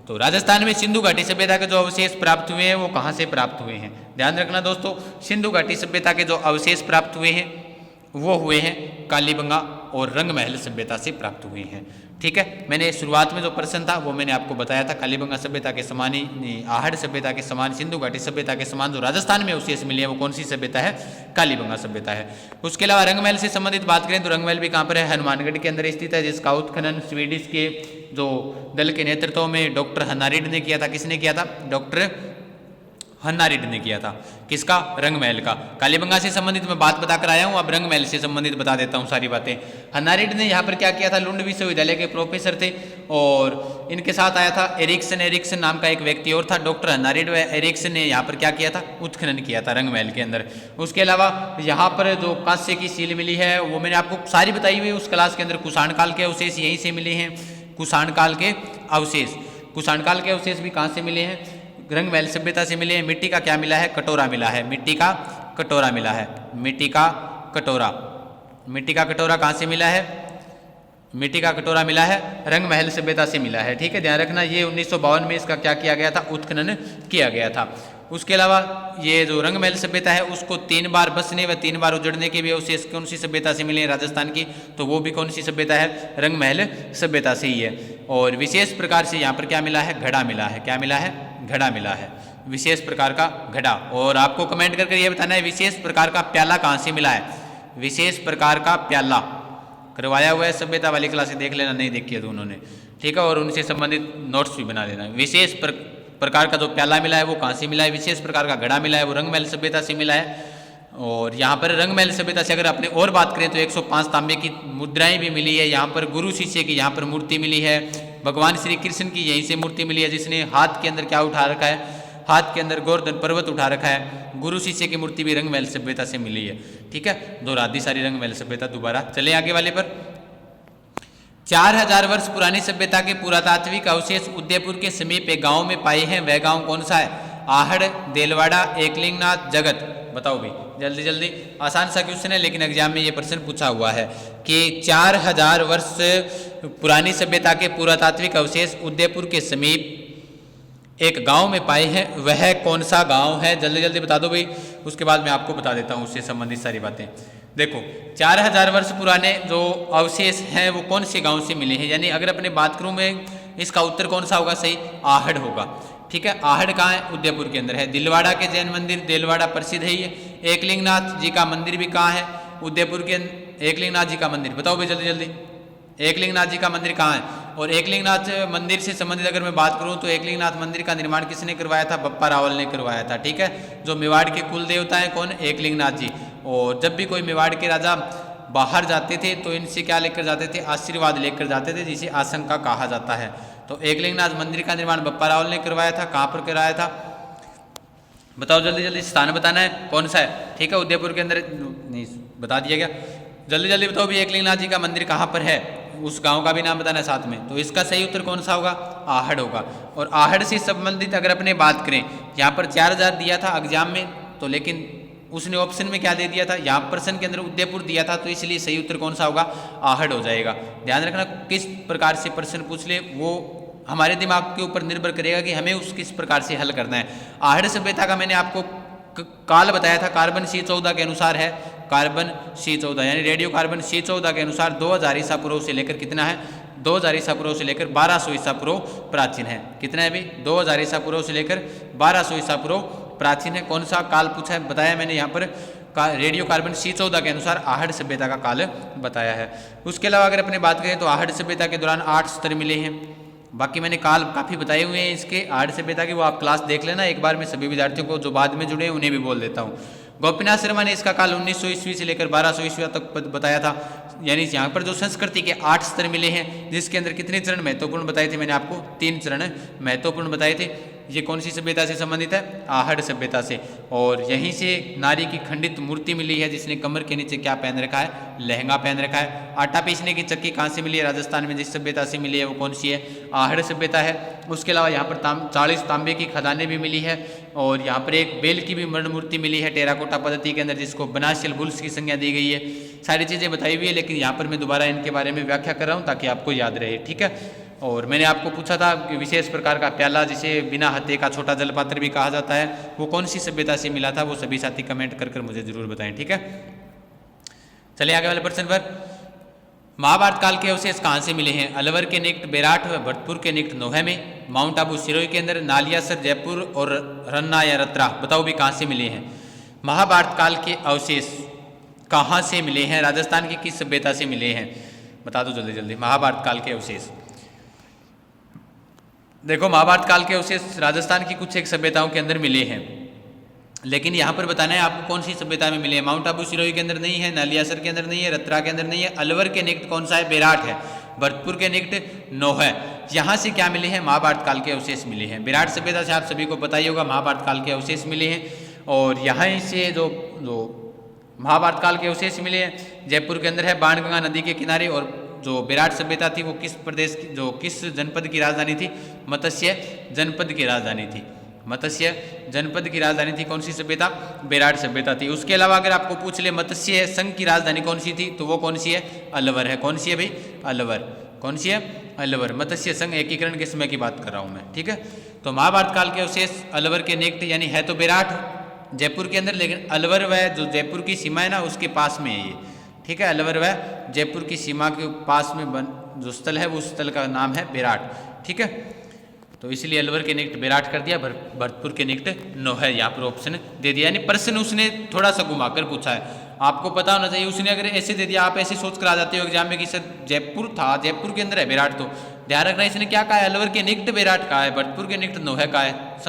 तो राजस्थान में सिंधु घाटी सभ्यता के जो अवशेष प्राप्त हुए हैं वो कहाँ से प्राप्त हुए हैं? ध्यान रखना दोस्तों, सिंधु घाटी सभ्यता के जो अवशेष प्राप्त हुए हैं वो हुए हैं कालीबंगा और रंगमहल सभ्यता से प्राप्त हुए हैं। ठीक है, मैंने शुरुआत में जो प्रश्न था वो मैंने आपको बताया था। कालीबंगा सभ्यता के समान ही, आहड़ सभ्यता के समान, सिंधु घाटी सभ्यता के समान जो राजस्थान में अवशेष मिले हैं वो कौन सी सभ्यता है? कालीबंगा सभ्यता है। उसके अलावा रंगमहल से संबंधित बात करें तो रंगमहल भी कहाँ पर है? हनुमानगढ़ के अंदर स्थित है, जिसका उत्खनन स्वीडिश के जो दल के नेतृत्व में डॉक्टर हन्नारिड ने किया था। किसने किया था? डॉक्टर हन्नारिड ने किया था। किसका? रंगमहल का। कालीबंगा से संबंधित मैं बात बताकर आया हूँ, अब रंगमहल से संबंधित बता देता हूँ सारी बातें। हन्नारिड ने यहाँ पर क्या किया था? लुंड विश्वविद्यालय के प्रोफेसर थे और इनके साथ आया था एरिक्सन नाम का एक व्यक्ति और था। डॉक्टर हन्नारिड व एरिक्सन ने यहाँ पर क्या किया था? उत्खनन किया था रंगमहल के अंदर। उसके अलावा यहाँ पर जो कांस्य की सील मिली है वो मैंने आपको सारी बताई हुई उस क्लास के अंदर। कुषाण काल के अवशेष यहीं से मिले हैं। कुषाण काल के अवशेष, कुषाण काल के अवशेष भी कहाँ से मिले हैं? रंगमहल सभ्यता से मिले हैं। मिट्टी का क्या मिला है? कटोरा मिला है। मिट्टी का कटोरा मिला है। मिट्टी का कटोरा, मिट्टी का कटोरा कहाँ से मिला है? मिट्टी का कटोरा मिला है रंगमहल सभ्यता से मिला है। ठीक है, ध्यान रखना, ये 1952 में इसका क्या किया गया था? उत्खनन किया गया था। उसके अलावा ये जो रंगमहल सभ्यता है उसको 3 बार बसने व 3 बार उजड़ने के भी अवशेष कौन सी सभ्यता से मिले हैं? राजस्थान की। तो वो भी कौन सी सभ्यता है? रंगमहल सभ्यता से ही है। और विशेष प्रकार से यहाँ पर क्या मिला है? घड़ा मिला है। क्या मिला है? घड़ा मिला है, विशेष प्रकार का घड़ा। और आपको कमेंट करके ये बताना है विशेष प्रकार का प्याला कहाँ से मिला है? विशेष प्रकार का प्याला करवाया हुआ है, सभ्यता वाली क्लासें देख लेना, नहीं देखी है तो उन्होंने। ठीक है, और उनसे संबंधित नोट्स भी बना लेना। विशेष प्रकार का जो प्याला मिला है वो कहाँ से मिला है? विशेष प्रकार का घड़ा मिला है, वो रंगमहल सभ्यता से मिला है। और यहाँ पर रंगमहल सभ्यता से अगर अपने और बात करें तो 105 तांबे की मुद्राएं भी मिली है। यहाँ पर गुरु शिष्य की यहाँ पर मूर्ति मिली है। भगवान श्री कृष्ण की यहीं से मूर्ति मिली है, जिसने हाथ के अंदर क्या उठा रखा है? हाथ के अंदर गोवर्धन पर्वत उठा रखा है। गुरु शिष्य की मूर्ति भी रंगमहल सभ्यता से मिली है। ठीक है, दोहरा दी सारी रंगमहल सभ्यता दोबारा। चले आगे वाले पर। 4000 वर्ष पुरानी सभ्यता के पुरातात्विक अवशेष उदयपुर के समीप एक गांव में पाए हैं। वह गांव कौन सा है? आहड़, देलवाड़ा, एकलिंगनाथ, जगत। बताओ भी जल्दी जल्दी, आसान सा क्वेश्चन है लेकिन एग्जाम में ये प्रश्न पूछा हुआ है कि 4000 वर्ष पुरानी सभ्यता के पुरातात्विक अवशेष उदयपुर के समीप एक गांव में पाए हैं, वह कौन सा गांव है? जल्दी जल्दी बता दो भाई, उसके बाद मैं आपको बता देता हूँ उससे संबंधित सारी बातें। देखो 4000 वर्ष पुराने जो अवशेष हैं वो कौन से गांव से मिले हैं, यानी अगर अपने बात करूँ मैं इसका उत्तर कौन सा होगा? सही, आहड़ होगा। ठीक है, आहड़ कहाँ है? उदयपुर के अंदर है। दिलवाड़ा के जैन मंदिर, दिलवाड़ा प्रसिद्ध है ये। एकलिंगनाथ जी का मंदिर भी कहाँ है? उदयपुर के। एकलिंगनाथ जी का मंदिर बताओ भाई जल्दी जल्दी, एकलिंगनाथ जी का मंदिर कहाँ है? और एकलिंगनाथ मंदिर से संबंधित अगर मैं बात करूं तो एकलिंगनाथ मंदिर का निर्माण किसने करवाया था? बप्पा रावल ने करवाया था। ठीक है, जो मेवाड़ के कुल देवता हैं कौन? एकलिंगनाथ जी। और जब भी कोई मेवाड़ के राजा बाहर जाते थे तो इनसे क्या लेकर जाते थे? आशीर्वाद लेकर जाते थे, जिसे आशंका कहा जाता है। तो एकलिंगनाथ मंदिर का निर्माण बप्पा रावल ने करवाया था। कहाँ पर कराया था? बताओ जल्दी जल्दी, स्थान बताना है कौन सा है। ठीक है, उदयपुर के अंदर नहीं बता दिया गया। जल्दी जल्दी बताओ भी एकलिंगनाथ जी का मंदिर कहाँ पर है, उस गांव का भी नाम बताना है साथ में। तो इसका सही उत्तर कौन सा होगा? आहड़ होगा। और आहड़ से संबंधित अगर अपने बात करें, यहाँ पर 4000 दिया था एग्जाम में, तो लेकिन उसने ऑप्शन में क्या दे दिया था? यहाँ प्रश्न के अंदर उदयपुर दिया था, तो इसलिए सही उत्तर कौन सा होगा? आहड़ हो जाएगा। ध्यान रखना, किस प्रकार से प्रश्न पूछ ले वो हमारे दिमाग के ऊपर निर्भर करेगा कि हमें उस किस प्रकार से हल करना है। आहड़ सभ्यता का मैंने आपको काल बताया था, कार्बन C14 के अनुसार है। कार्बन C14 यानी रेडियो कार्बन C14 के अनुसार 2000 ईसा पूर्व से लेकर कितना है? 2000 ईसा पूर्व से लेकर 1200 ईसा पूर्व प्राचीन है। कितना है भाई? 2000 ईसा पूर्व से लेकर 1200 ईसा पूर्व प्राचीन है। कौन सा काल पूछा है? बताया मैंने यहाँ पर रेडियो कार्बन C14 के अनुसार आहड़ सभ्यता का काल बताया है। उसके अलावा अगर अपने बात करें तो आहड़ सभ्यता के दौरान 8 स्तर मिले हैं। बाकी मैंने काल काफ़ी बताए हुए हैं इसके आहड़ सभ्यता की, वो आप क्लास देख लेना एक बार। मैं सभी विद्यार्थियों को जो बाद में जुड़े हैं उन्हें भी बोल देता हूँ। गोपीनाथ शर्मा ने इसका काल 1900 ईस्वी से लेकर 1200 ईस्वी तक बताया था। यानी यहाँ पर जो संस्कृति के 8 स्तर मिले हैं, जिसके अंदर कितने चरण महत्वपूर्ण बताए थे मैंने आपको? 3 चरण महत्वपूर्ण बताए थे। ये कौन सी सभ्यता से संबंधित है? आहड़ सभ्यता से। और यहीं से नारी की खंडित मूर्ति मिली है, जिसने कमर के नीचे क्या पहन रखा है? लहंगा पहन रखा है। आटा पीसने की चक्की कहाँ से मिली है? राजस्थान में जिस सभ्यता से मिली है वो कौन सी है? आहड़ सभ्यता है। उसके अलावा यहाँ पर 40 तांबे की खदानें भी मिली है। और यहाँ पर एक बेल की भी मरण मूर्ति मिली है टेराकोटा पद्धति के अंदर, जिसको बनाशियल बुल्स की संज्ञा दी गई है। सारी चीज़ें बताई हुई है, लेकिन यहाँ पर मैं दोबारा इनके बारे में व्याख्या कर रहा हूँ ताकि आपको याद रहे। ठीक है, और मैंने आपको पूछा था कि विशेष प्रकार का प्याला, जिसे बिना हत्थे का छोटा जलपात्र भी कहा जाता है, वो कौन सी सभ्यता से मिला था? वो सभी साथी कमेंट कर मुझे जरूर बताएं। ठीक है, चलिए आगे वाले प्रश्न पर। महाभारत काल के अवशेष कहाँ से मिले हैं? अलवर के निकट बेराट व भरतपुर के निकट नोहे में, माउंट आबू सिरोही के अंदर, नालियासर जयपुर और रन्ना या रत्रा। बताओ भी कहाँ से मिले हैं? महाभारत काल के अवशेष कहाँ से मिले हैं? राजस्थान की किस सभ्यता से मिले हैं? बता दो जल्दी जल्दी। महाभारत काल के अवशेष, देखो महाभारत काल के अवशेष राजस्थान की कुछ एक सभ्यताओं के अंदर मिले हैं, लेकिन यहाँ पर बताना है आपको कौन सी सभ्यता में मिले हैं। माउंट आबू सिरोही के अंदर नहीं है, नालियासर के अंदर नहीं है, रत्रा के अंदर नहीं है। अलवर के निकट कौन सा है? बेराट है। भरतपुर के निकट नोह है। यहाँ से क्या मिले हैं? महाभारत काल के अवशेष मिले हैं। विराट सभ्यता से आप सभी को पता ही होगा, महाभारत काल के अवशेष मिले हैं। और यहाँ से जो महाभारत काल के अवशेष मिले हैं, जयपुर के अंदर है, बाणगंगा नदी के किनारे। और जो विराट सभ्यता थी वो किस प्रदेश की, जो किस जनपद की राजधानी थी? मत्स्य जनपद की राजधानी थी। मत्स्य जनपद की राजधानी थी कौन सी सभ्यता? विराट सभ्यता थी। उसके अलावा अगर आपको पूछ ले मत्स्य संघ की राजधानी कौन सी थी, तो वो कौन सी है? अलवर है। कौन सी है भाई? अलवर। कौन सी है? अलवर। मत्स्य संघ एकीकरण के समय की बात कर रहा हूँ मैं। ठीक है, तो महाभारत काल के अवशेष अलवर के निकट, यानी है तो विराट जयपुर के अंदर, लेकिन अलवर वह जो जयपुर की सीमा है ना उसके पास में है ये। ठीक है, अलवर वह जयपुर की सीमा के पास में जो स्थल है वो उस स्थल का नाम है विराट। ठीक है, तो इसलिए अलवर के निकट विराट कर दिया, भरतपुर के निकट नोह है, यहाँ पर ऑप्शन दे दिया। यानी प्रश्न उसने थोड़ा सा घुमाकर पूछा है, आपको पता होना चाहिए। उसने अगर ऐसे दे दिया, आप ऐसे सोच कर आ जाते हो एग्जाम में कि सर जयपुर था, जयपुर के अंदर है विराट, तो ध्यान रखना इसने क्या कहा है? अलवर के निकट विराट कहा है, भरतपुर के निकट नोह कहा है।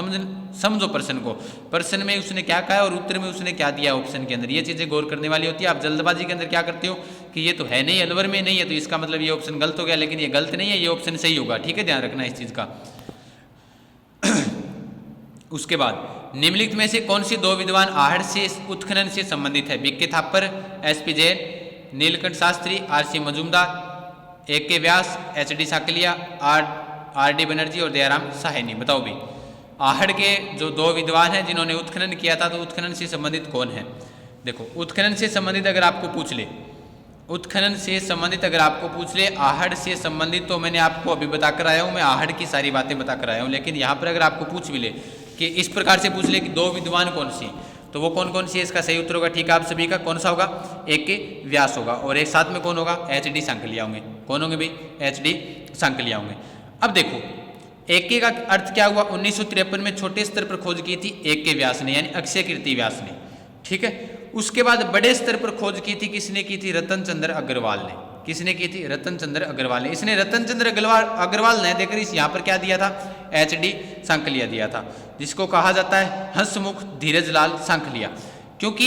समझो प्रश्न को, प्रश्न में उसने क्या कहा है और उत्तर में उसने क्या दिया ऑप्शन के अंदर, ये चीजें गौर करने वाली होती है। आप जल्दबाजी के अंदर क्या करते हो कि ये तो है नहीं, अलवर में नहीं है, तो इसका मतलब ये ऑप्शन गलत हो गया, लेकिन ये गलत नहीं है, ये ऑप्शन सही होगा। ठीक है, ध्यान रखना इस चीज का। उसके बाद निम्नलिखित में से कौन सी दो विद्वान आहड़ से उत्खनन से संबंधित है? BK Thapar, SP Jain, Nilakanta Sastri, RC Majumdar, AK Vyas, HD Sankalia, RD Banerjee और दयाराम साहनी। बताओ भी आहड़ के जो दो विद्वान हैं जिन्होंने उत्खनन किया था, तो उत्खनन से संबंधित कौन है? देखो उत्खनन से संबंधित अगर आपको पूछ ले, उत्खनन से संबंधित अगर आपको पूछ ले आहड़ से संबंधित, तो मैंने आपको अभी बताकर आया हूँ, मैं आहड़ की सारी बातें बताकर आया हूँ। लेकिन यहाँ पर अगर आपको पूछ भी ले कि इस प्रकार से पूछ ले कि दो विद्वान कौन सी, तो वो कौन कौन सी है, इसका सही उत्तर होगा, ठीक है आप सभी का, कौन सा होगा, एक के व्यास होगा और एक साथ में कौन होगा, एच डी सांकलिया होंगे। कौन होंगे भाई, एच डी सांकलिया होंगे। अब देखो एक के का अर्थ क्या हुआ, 1953 में छोटे स्तर पर खोज की थी एक के व्यास ने, यानी अक्षय कीर्ति व्यास ने, ठीक है। उसके बाद बड़े स्तर पर खोज की थी किसने की थी, रतन चंद्र अग्रवाल ने। किसने की थी, रतन चंद्र अग्रवाल ने। इसने रतन चंद्र अग्रवाल ने देकर इस यहाँ पर क्या दिया था, एच डी सांकलिया दिया था, जिसको कहा जाता है हंसमुख धीरजलाल सांकलिया। क्योंकि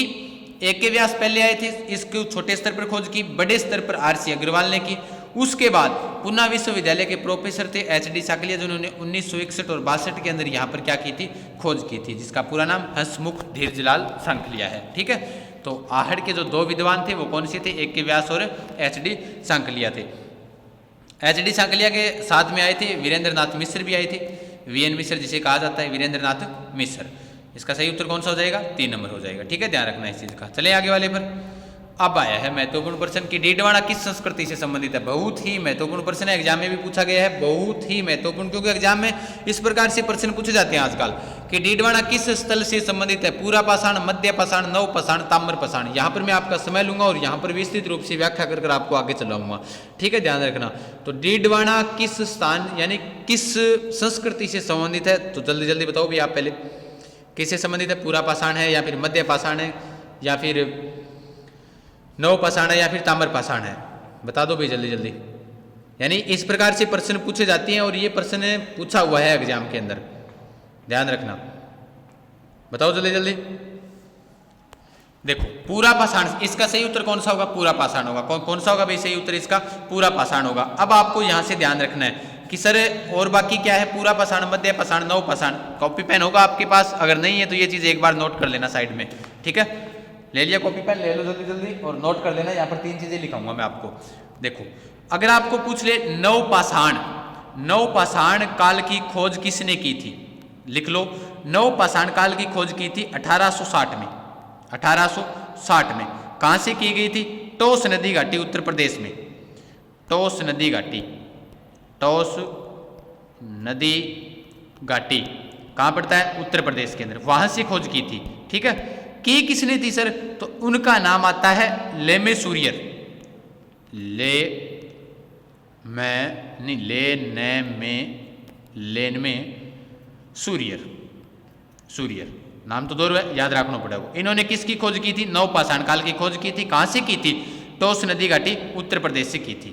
एक के व्यास पहले आए थे, इसको छोटे स्तर पर खोज की, बड़े स्तर पर आर.सी. अग्रवाल ने की। उसके बाद पुणे विश्वविद्यालय के प्रोफेसर थे एच डी सांकलिया, जिन्होंने 1961 और 62 के अंदर यहाँ पर क्या की थी, खोज की थी, जिसका पूरा नाम हंसमुख धीरजलाल सांकलिया है, ठीक है। तो आहड़ के जो दो विद्वान थे वो कौन से थे, एक के व्यास और एच डी सांकलिया थे। एच डी सांकलिया के साथ में आए थे वीरेंद्र नाथ मिश्र भी आए थे, वीएन मिश्र जिसे कहा जाता है, वीरेंद्र नाथ मिश्र। इसका सही उत्तर कौन सा हो जाएगा, 3 नंबर हो जाएगा, ठीक है, ध्यान रखना इस चीज का। चले आगे वाले पर। अब आया है महत्वपूर्ण प्रश्न कि डीडवाना किस संस्कृति से संबंधित है। बहुत ही महत्वपूर्ण प्रश्न है, एग्जाम में भी पूछा गया है, बहुत ही महत्वपूर्ण, क्योंकि एग्जाम में इस प्रकार से प्रश्न पूछे जाते हैं आजकल कि डीडवाना किस स्थल से संबंधित है, पूरा पाषाण, मध्य पाषाण, नव पाषाण, ताम्र पाषाण। यहाँ पर मैं आपका समय लूंगा और यहाँ पर विस्तृत रूप से व्याख्या कर आपको आगे चलाऊंगा, ठीक है, ध्यान रखना। तो डीडवाना किस स्थान यानी किस संस्कृति से संबंधित है, तो जल्दी जल्दी बताओ भी आप पहले, किससे संबंधित है, पूरा पाषाण है या फिर मध्य पाषाण है या फिर नव पाषाण है या फिर ताम्र पाषाण है, बता दो भाई जल्दी जल्दी। यानी इस प्रकार से प्रश्न पूछे जाते हैं और ये प्रश्न पूछा हुआ है एग्जाम के अंदर, ध्यान रखना, बताओ जल्दी जल्दी। देखो पूरा पाषाण, इसका सही उत्तर कौन सा होगा, पूरा पाषाण होगा। कौन सा होगा भाई सही उत्तर इसका, पूरा पाषाण होगा। अब आपको यहां से ध्यान रखना है कि सर और बाकी क्या है, पूरा पाषाण, मध्य पाषाण, नव पाषाण। कॉपी पेन होगा आपके पास, अगर नहीं है तो ये चीज एक बार नोट कर लेना साइड में, ठीक है। ले लिया कॉपी पेन, ले लो जल्दी जल्दी और नोट कर लेना। यहाँ पर 3 चीजें लिखाऊंगा मैं आपको। देखो अगर आपको पूछ ले नव पाषाण काल की खोज किसने की थी, लिख लो, नव पाषाण काल की खोज की थी 1860 में। 1860 में कहां से की गई थी, टोस नदी घाटी उत्तर प्रदेश में। टोस नदी घाटी, टोस नदी घाटी कहां पड़ता है, उत्तर प्रदेश के अंदर, वहां से खोज की थी, ठीक है। की किसने थी सर, तो उनका नाम आता है लेमे सूरियर। लेन में सूरियर नाम तो दो है, याद रखना पड़ेगा। इन्होंने किसकी खोज की थी, नव पाषाण काल की खोज की थी। कहां से की थी, टोस नदी घाटी उत्तर प्रदेश से की थी।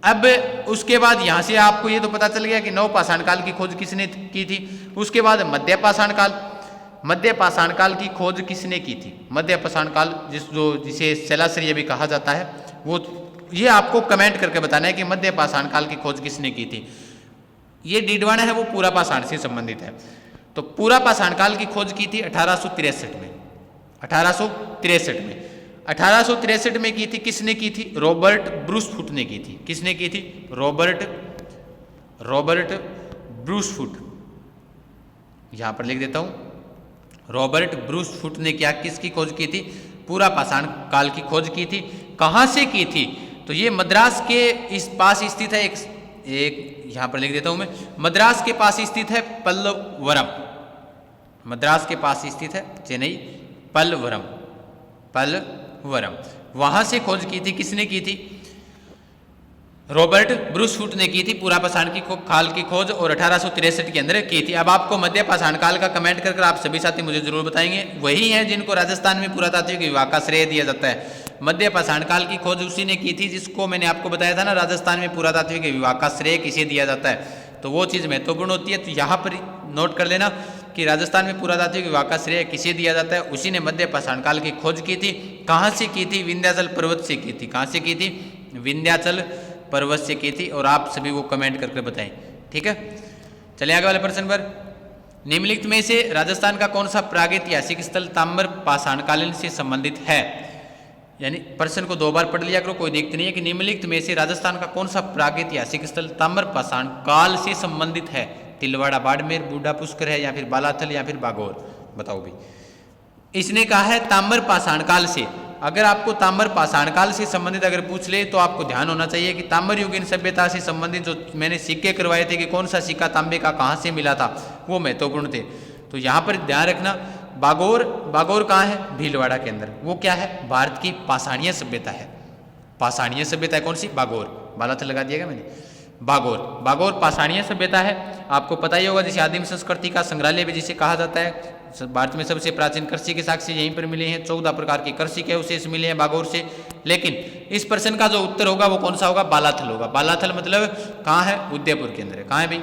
अब उसके बाद यहां से आपको ये तो पता चल गया कि नव पाषाण काल की खोज किसने की थी। उसके बाद मध्य पाषाण काल की खोज किसने की थी, मध्य पाषाण काल जिसे शैलाश्रय भी कहा जाता है, वो ये आपको कमेंट करके बताना है कि मध्य पाषाण काल की खोज किसने की थी। ये डीडवाना है वो पूरा पाषाण से संबंधित है। तो पूरा पाषाण काल की खोज की थी 1863 में। 1863 में की थी, किसने की थी, रॉबर्ट ब्रूसफुट ने की थी। किसने की थी, रॉबर्ट ब्रूसफुट, यहां पर लिख देता हूं, रॉबर्ट ब्रूसफुट ने क्या किसकी खोज की थी, पूरा पाषाण काल की खोज की थी। कहां से की थी, तो ये मद्रास के इस पास स्थित है, एक यहां पर लिख देता हूं मैं, मद्रास के पास स्थित है पल्लवरम। मद्रास के पास स्थित है चेन्नई, पल्लवरम, वहां से खोज की थी। किसने की थी, रॉबर्ट ब्रूसफुट ने की थी पूरा पाषाण की काल की खोज और 1863 के अंदर की थी। अब आपको मध्य पाषाण काल का कमेंट कर आप सभी साथी मुझे जरूर बताएंगे। वही है जिनको राजस्थान में पुरातात्विक विभाग का श्रेय दिया जाता है। मध्य पाषाण काल की खोज उसी ने की थी जिसको मैंने आपको बताया था ना, राजस्थान में पुरातात्विक विभाग का श्रेय किसे दिया जाता है, तो वो चीज़ महत्वपूर्ण होती है। तो यहाँ पर नोट कर लेना कि राजस्थान में पुरातात्विक विभाग का श्रेय किसे दिया जाता है, उसी ने मध्य पाषाण काल की खोज की थी। कहाँ से की थी, विंध्याचल पर्वत से की थी। कहाँ से की थी, विंध्याचल पर्वत से की थी। और आप सभी वो कमेंट करके बताएं, ठीक है। चलिए आगे वाले प्रश्न पर। निम्नलिखित में से राजस्थान का कौन सा प्रागैतिहासिक स्थल ताम्र पाषाण कालीन से संबंधित है। यानी प्रश्न को 2 बार पढ़ लिया करो, कोई दिक्कत नहीं है। कि निम्नलिखित में से राजस्थान का कौन सा प्रागैतिहासिक स्थल ताम्र पाषाण काल से संबंधित है। तिलवाड़ा बाड़मेर, बूढ़ा पुष्कर है या फिर बालाथल या फिर बागौर, बताओ भी। इसने कहा है ताम्र पाषाण काल से, अगर आपको ताम्र पाषाण काल से संबंधित अगर पूछ ले तो आपको ध्यान होना चाहिए कि ताम्र युगीन सभ्यता से संबंधित जो मैंने सिक्के करवाए थे कि कौन सा सिक्का तांबे का कहाँ से मिला था, वो महत्वपूर्ण थे। तो यहाँ पर ध्यान रखना, बागोर, बागोर कहाँ है? भीलवाड़ा के अंदर। वो क्या है? भारत की पाषाणीय सभ्यता है। पाषाणीय सभ्यता है कौन सी? बागोर। बालाथल लगा दिएगा मैंने, बागोर। बागोर पाषाणीय सभ्यता है। आपको पता ही होगा जिसे आदिम संस्कृति का संग्रहालय भी जिसे कहा जाता है। भारत में सबसे प्राचीन कृषि के साक्ष्य यहीं पर मिले हैं, 14 प्रकार के कृषि के अवशेष मिले हैं बागोर से। लेकिन इस प्रश्न का जो उत्तर होगा वो कौन सा होगा? बालाथल होगा। बालाथल मतलब कहाँ है? उदयपुर के अंदर है। कहाँ है भाई?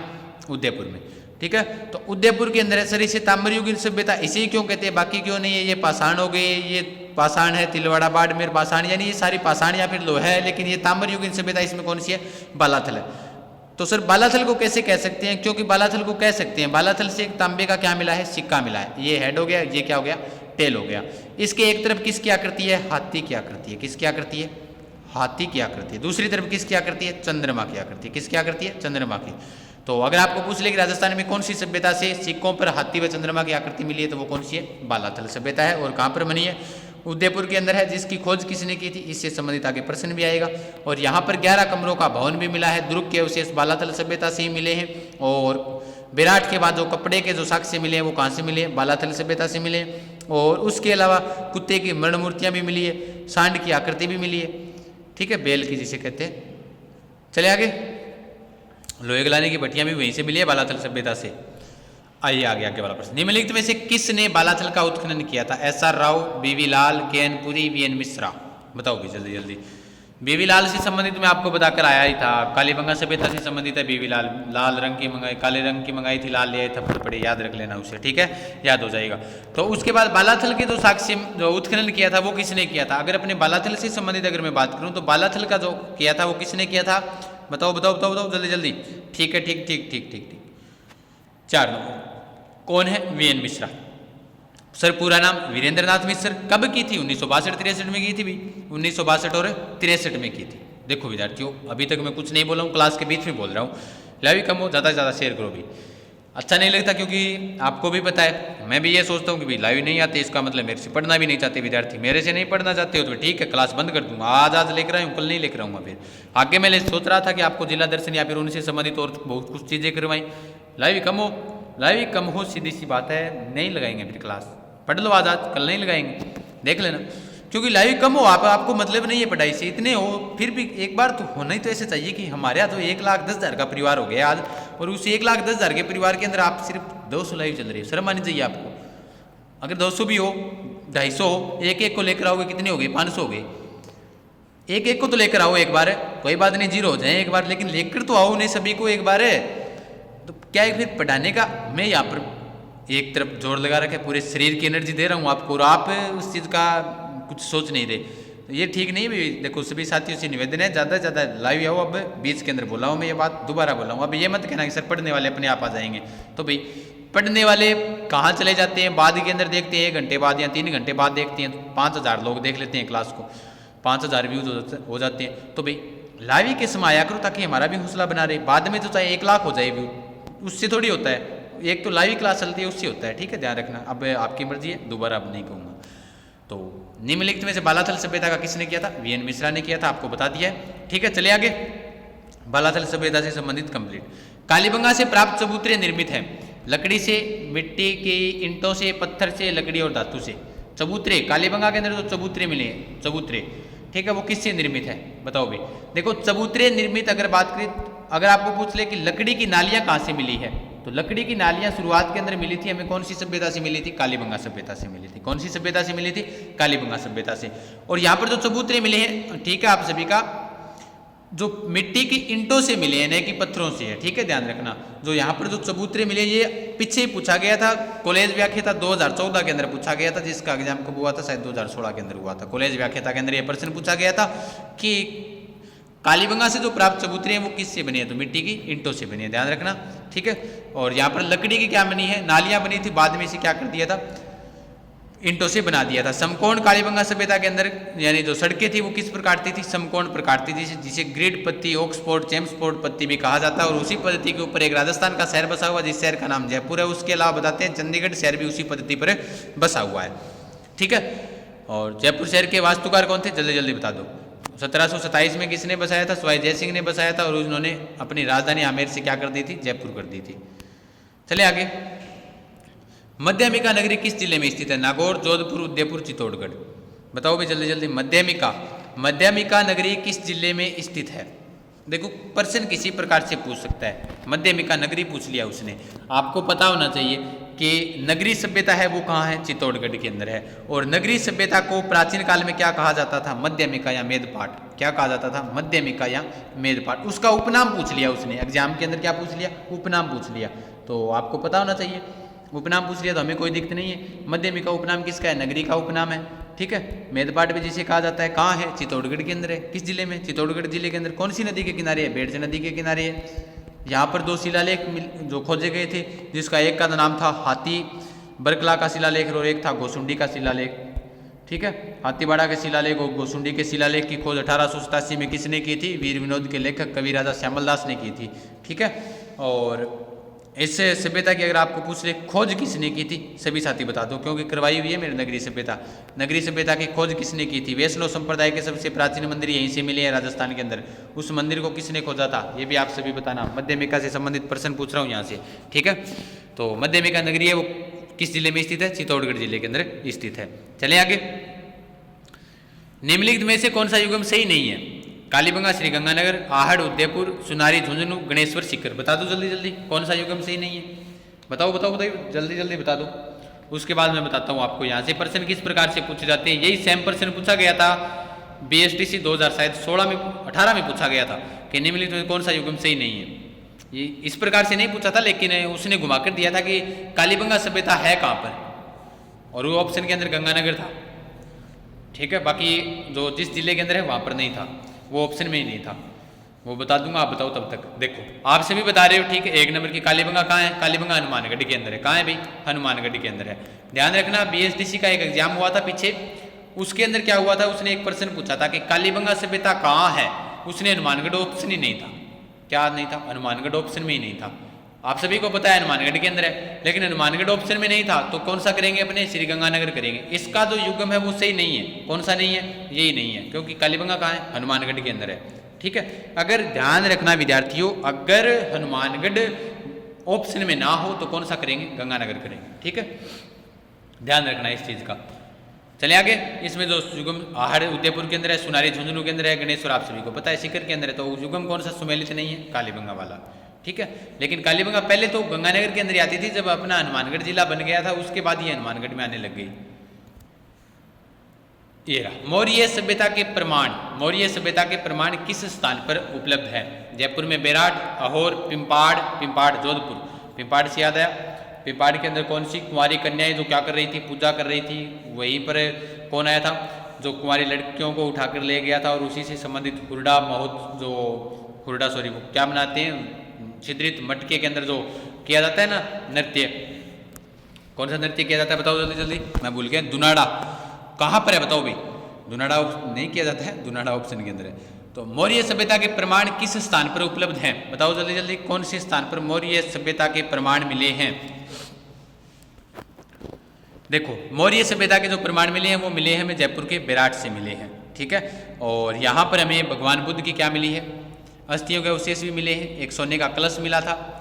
उदयपुर में। ठीक है, तो उदयपुर के अंदर है। सर इसे ताम्रयुगीन सभ्यता इसे ही क्यों कहते हैं, बाकी क्यों नहीं है? ये पाषाण हो गए, ये पाषाण है, तिलवाड़ा बाड़मेर पाषाण, यानी ये सारी पाषाण या फिर लोहा है, लेकिन ये ताम्रयुगीन सभ्यता इसमें कौन सी है? बालाथल है। तो सर बालाथल को कैसे कह सकते हैं? क्योंकि बालाथल को कह सकते हैं, बालाथल से एक तांबे का क्या मिला है? सिक्का मिला है। ये हेड हो गया, ये क्या हो गया? टेल हो गया। इसके एक तरफ किसकी आकृति है? हाथी की आकृति है। किसकी आकृति है? हाथी की आकृति है। दूसरी तरफ किसकी आकृति है? चंद्रमा की आकृति है। किसकी आकृति है? चंद्रमा की। तो अगर आपको पूछ ले कि राजस्थान में कौन सी सभ्यता से सिक्कों पर हाथी व चंद्रमा की आकृति मिली है, तो वो कौन सी है? बालाथल सभ्यता है। और कहाँ पर बनी है? उदयपुर के अंदर है। जिसकी खोज किसने की थी? इससे संबंधित आगे प्रश्न भी आएगा। और यहाँ पर 11 कमरों का भवन भी मिला है। दुर्ग के अवशेष बालाथल सभ्यता से ही मिले हैं। और विराट के बाद जो कपड़े के जो साक्ष्य मिले हैं वो कहाँ से मिले हैं? बालाथल सभ्यता से मिले हैं। और उसके अलावा कुत्ते की मरण मूर्तियाँ भी मिली है, सांड की आकृति भी मिली है। ठीक है, बेल की जिसे कहते हैं। चले आगे, लोहे गलाने की भट्टियां भी वहीं से मिली है बालाथल सभ्यता से। आइए आगे वाला प्रश्न। निम्नलिखित में से किसने बालाथल का उत्खनन किया था? एस.आर. राव, बी.वी. लाल, के.एन. पुरी, वी.एन. मिश्रा। बताओ भी जल्दी जल्दी। बी.वी. लाल से संबंधित मैं आपको बताकर आया ही था। कालीबंगा सभ्यता से संबंधित है बी.वी. लाल। लाल रंग की मंगाई, काले रंग की मंगाई थी, लाल ले आए थप्पड़ पड़े, याद रख लेना उसे। ठीक है, याद हो जाएगा। तो उसके बाद बालाथल के जो साक्ष्य जो उत्खनन किया था वो किसने किया था? अगर अपने बालाथल से संबंधित अगर मैं बात करूँ तो बालाथल का जो किया था वो किसने किया था? बताओ बताओ बताओ बताओ जल्दी जल्दी। ठीक है, ठीक ठीक ठीक ठीक ठीक। 4 नंबर कौन है? वी.एन. मिश्रा। सर पूरा नाम वीरेंद्र नाथ मिश्र। कब की थी? 1962-63 में की थी भी। 1962 और 63 में की थी। देखो विद्यार्थियों, अभी तक मैं कुछ नहीं बोला हूँ, क्लास के बीच में बोल रहा हूँ। लाइव कम हो, ज़्यादा से ज़्यादा शेयर करो भी। अच्छा नहीं लगता क्योंकि आपको भी पता है, मैं भी ये सोचता हूँ कि भाई लाइव नहीं आते इसका मतलब मेरे से पढ़ना भी नहीं चाहते विद्यार्थी। मेरे से नहीं पढ़ना चाहते हो तो ठीक है, क्लास बंद कर दूंगा। आज लेकर आया हूँ, कल नहीं लेकर आऊँगा। फिर आगे मैं सोच रहा था कि आपको जिला दर्शन या फिर उनसे संबंधित और बहुत कुछ चीज़ें करवाई। लाइव कम हो, लाइव कम हो, सीधी सी बात है, नहीं लगाएंगे फिर क्लास। पढ़ लो आज, कल नहीं लगाएंगे, देख लेना। क्योंकि लाइव कम हो, आपको मतलब नहीं है पढ़ाई से, इतने हो फिर भी एक बार तो होना ही तो ऐसे चाहिए कि हमारे यहाँ तो 1,10,000 का परिवार हो गया आज, और उस 1,10,000 के परिवार के अंदर आप सिर्फ 200 लाइव चल रही है। शर्म आनी चाहिए आपको। अगर 200 भी हो, 250 हो, एक को लेकर आओगे, कितने हो गए? 500 हो गए। एक को तो लेकर आओ एक बार, कोई बात नहीं, 0 हो जाए एक बार, लेकिन लेकर तो आओ नहीं सभी को एक बार। तो क्या है फिर पढ़ाने का, मैं यहाँ पर एक तरफ जोर लगा रखे, पूरे शरीर की एनर्जी दे रहा हूँ आपको, और आप उस चीज़ का कुछ सोच नहीं रहे, तो ये ठीक नहीं है। देखो सभी साथियों से निवेदन है, ज़्यादा से ज़्यादा लाइव आओ। अब बीच के अंदर बोला हूँ मैं ये बात, दोबारा बोला हूँ। अब ये मत कहना कि सर पढ़ने वाले अपने आप आ जाएंगे। तो भाई पढ़ने वाले कहाँ चले जाते हैं? बाद के अंदर देखते हैं 1 घंटे बाद या 3 घंटे बाद देखते हैं, तो 5,000 लोग देख लेते हैं क्लास को, 5,000 व्यूज हो जाते हैं। तो भाई लाइव के समय आया करो ताकि हमारा भी हौसला बना रहे। बाद में तो चाहे 1 लाख हो जाए व्यू, उससे थोड़ी होता है। एक तो लाइव क्लास चलती है उससे होता है। ठीक है, ध्यान रखना। अब आपकी मर्जी है, दोबारा अब नहीं कहूँगा। तो निम्नलिखित में से बालाथल सभ्यता का किसने किया था? वी.एन. मिश्रा ने किया था, आपको बता दिया है। ठीक है, चले आगे। बालाथल सभ्यता से संबंधित कंप्लीट। कालीबंगा से प्राप्त चबूतरे निर्मित हैं लकड़ी से, मिट्टी की ईंटों से, पत्थर से, लकड़ी और धातु से। चबूतरे कालीबंगा के अंदर जो चबूतरे मिले हैं, चबूतरे, ठीक है, वो किससे निर्मित है? बताओ भी। देखो चबूतरे निर्मित अगर बात करें, अगर आपको पूछ ले कि लकड़ी की नालियां कहाँ से मिली है, तो लकड़ी की नालियां शुरुआत के अंदर मिली थी हमें कौन सी सभ्यता से मिली थी? कालीबंगा सभ्यता से मिली थी। कौन सी सभ्यता से मिली थी? कालीबंगा सभ्यता से। और यहाँ पर जो चबूतरे मिले हैं, ठीक है, आप सभी का जो मिट्टी की ईंटों से मिले हैं, नहीं कि पत्थरों से है। ठीक है, ध्यान रखना। जो यहाँ पर जो चबूतरे मिले, ये पीछे ही पूछा गया था, कॉलेज व्याख्याता 2014 के अंदर पूछा गया था, जिसका एग्जाम कब हुआ था? शायद 2016 के अंदर हुआ था। कॉलेज व्याख्याता के अंदर यह प्रश्न पूछा गया था कि कालीबंगा से जो प्राप्त चबूतरे हैं वो किससे बने हैं? तो मिट्टी की ईंटों से बने हैं, ध्यान रखना। ठीक है, और यहाँ पर लकड़ी की क्या बनी है? नालियां बनी थी, बाद में इसे क्या कर दिया था? ईंटों से बना दिया था। समकोण कालीबंगा सभ्यता के अंदर यानी जो सड़कें थी वो किस प्रकार की थी? समकोण प्रकार की थी, जिसे ग्रिड पत्ती, ऑक्सफोर्ड, चेम्सफोर्ड पत्ती भी कहा जाता है। और उसी पद्धति के ऊपर एक राजस्थान का शहर बसा हुआ, जिस शहर का नाम जयपुर है। उसके अलावा बताते हैं चंडीगढ़ शहर भी उसी पद्धति पर बसा हुआ है। ठीक है, और जयपुर शहर के वास्तुकार कौन थे, जल्दी जल्दी बता दो। 1727 में किसने बसाया था, सवाई जय सिंह ने बसाया था, और उन्होंने अपनी राजधानी आमेर से क्या कर दी थी, जयपुर कर दी थी। चले आगे। मध्यमिका नगरी किस जिले में स्थित है, नागौर, जोधपुर, उदयपुर, चित्तौड़गढ़। बताओ भाई जल्दी जल्दी। मध्यमिका नगरी किस जिले में स्थित है। देखो प्रश्न किसी प्रकार से पूछ सकता है, मध्यमिका नगरी पूछ लिया उसने, आपको पता होना चाहिए कि नगरी सभ्यता है वो कहाँ है, चित्तौड़गढ़ के अंदर है। और नगरी सभ्यता को प्राचीन काल में क्या कहा जाता था, मध्यमिका या मेदपाट। क्या कहा जाता था, मध्यमिका या मेदपाट। उसका उपनाम पूछ लिया उसने, एग्जाम के अंदर क्या पूछ लिया, उपनाम पूछ लिया। तो आपको पता होना चाहिए, उपनाम पूछ लिया तो हमें कोई दिक्कत नहीं है। मध्यमिका उपनाम किसका है, नगरी का उपनाम है, ठीक है। मेदपाट भी जिसे कहा जाता है, कहाँ है, चित्तौड़गढ़ के अंदर है। किस जिले में, चित्तौड़गढ़ जिले के अंदर। कौन सी नदी के किनारे है, बेड़से नदी के किनारे है। यहाँ पर 2 शिलालेख जो खोजे गए थे, जिसका एक का नाम था हाथी बरकला का शिलालेख और एक था गोसुंडी का शिलालेख, ठीक है। हाथीबाड़ा के शिलालेख और गोसुंडी के शिलालेख की खोज 1887 में किसने की थी, वीर विनोद के लेखक कवि राजा श्यामल दास ने की थी, ठीक है। और इस सभ्यता की अगर आपको पूछ ले खोज किसने की थी, सभी साथी बता दो, क्योंकि करवाई हुई है मेरी नगरी सभ्यता। नगरी सभ्यता की खोज किसने की थी, वैष्णव संप्रदाय के सबसे प्राचीन मंदिर यहीं से मिले हैं राजस्थान के अंदर। उस मंदिर को किसने खोजा था, ये भी आप सभी बताना। मध्यमिका से संबंधित प्रश्न पूछ रहा हूँ यहाँ से, ठीक है। तो मध्यमिका नगरी है वो किस जिले में स्थित है, चित्तौड़गढ़ जिले के अंदर स्थित है। चले आगे। निम्नलिखित में से कौन सा युगम सही नहीं है, कालीबंगा, श्रीगंगानगर, आहड़, उदयपुर, सुनारी, झुंझुनू, गणेश्वर, सीकर। बता दो जल्दी जल्दी, कौन सा युगम सही नहीं है, बताओ बताओ बताइए जल्दी जल्दी बता दो। उसके बाद मैं बताता हूँ आपको यहाँ से प्रश्न किस प्रकार से पूछे जाते हैं। यही सेम प्रश्न पूछा गया था BSTC 2016 में 18 में पूछा गया था कि निम्नलिखित में कौन सा युगम सही नहीं है। ये इस प्रकार से नहीं पूछा था, लेकिन उसने घुमा कर दिया था कि कालीबंगा सभ्यता है कहाँ पर, और वो ऑप्शन के अंदर गंगानगर था, ठीक है। बाकी जो जिस जिले के अंदर है वहाँ पर नहीं था, वो ऑप्शन में ही नहीं था। वो बता दूंगा, आप बताओ तब तक। देखो आप सभी बता रहे हो, ठीक है। 1 नंबर की कालीबंगा कहाँ है, कालीबंगा हनुमानगढ़ के अंदर है। कहाँ है भाई, हनुमानगढ़ के अंदर है। ध्यान रखना BSTC का एक एग्जाम हुआ था पीछे, उसके अंदर क्या हुआ था, उसने एक प्रश्न पूछा था कि कालीबंगा सभ्यता कहाँ है, उसने हनुमानगढ़ ऑप्शन ही नहीं था। क्या नहीं था, हनुमानगढ़ ऑप्शन में ही नहीं था। आप सभी को पता है हनुमानगढ़ के अंदर है, लेकिन हनुमानगढ़ ऑप्शन में नहीं था, तो कौन सा करेंगे, अपने श्रीगंगानगर करेंगे। इसका जो युगम है वो सही नहीं है। कौन सा नहीं है, यही नहीं है, क्योंकि कालीबंगा कहाँ है, हनुमानगढ़ के अंदर है, ठीक है। अगर ध्यान रखना विद्यार्थियों, अगर हनुमानगढ़ ऑप्शन में ना हो तो कौन सा करेंगे, गंगानगर करेंगे, ठीक है। ध्यान रखना इस चीज का। चले आगे। इसमें जो युगम आहड़ उदयपुर के अंदर है, सुनारी झुंझुनू के अंदर है, गणेश्वर आप सभी को पता है सीकर के अंदर है। तो युगम कौन सा सुमेलित नहीं है, कालीबंगा वाला, ठीक है। लेकिन कालीबंगा पहले तो गंगानगर के अंदर आती थी, जब अपना हनुमानगढ़ जिला बन गया था उसके बाद ये हनुमानगढ़ में आने लग गई। ये रहा मौर्य सभ्यता के प्रमाण। मौर्य सभ्यता के प्रमाण किस स्थान पर उपलब्ध है, जयपुर में बेराट, अहोर, पिंपाड़, जोधपुर। पिंपाड़ से याद आया, पिंपाड़ के अंदर कौन सी कुंवारी कन्याएं जो क्या कर रही थी, पूजा कर रही थी, वहीं पर कौन आया था, जो कुंवारी लड़कियों को उठाकर ले गया था, और उसी से संबंधित हुरडा वो क्या मनाते हैं, छिद्रित मटके के अंदर जो किया जाता है ना नृत्य, कौन सा नृत्य किया जाता है, बताओ जल्दी जल्दी, मैं भूल गया। दुनाड़ा कहाँ पर है, बताओ भाई। दुनाड़ा नहीं किया जाता है, दुनाड़ा ऑप्शन के अंदर है। तो मौर्य सभ्यता के प्रमाण किस स्थान पर उपलब्ध हैं, बताओ जल्दी जल्दी, कौन से स्थान पर मौर्य सभ्यता के प्रमाण मिले हैं। देखो मौर्य सभ्यता के जो प्रमाण मिले हैं वो मिले हैं हमें जयपुर के बेराट से मिले हैं, ठीक है। और यहाँ पर हमें भगवान बुद्ध की क्या मिली है, अस्थियों के अवशेष भी मिले हैं, एक सोने का कलश मिला था।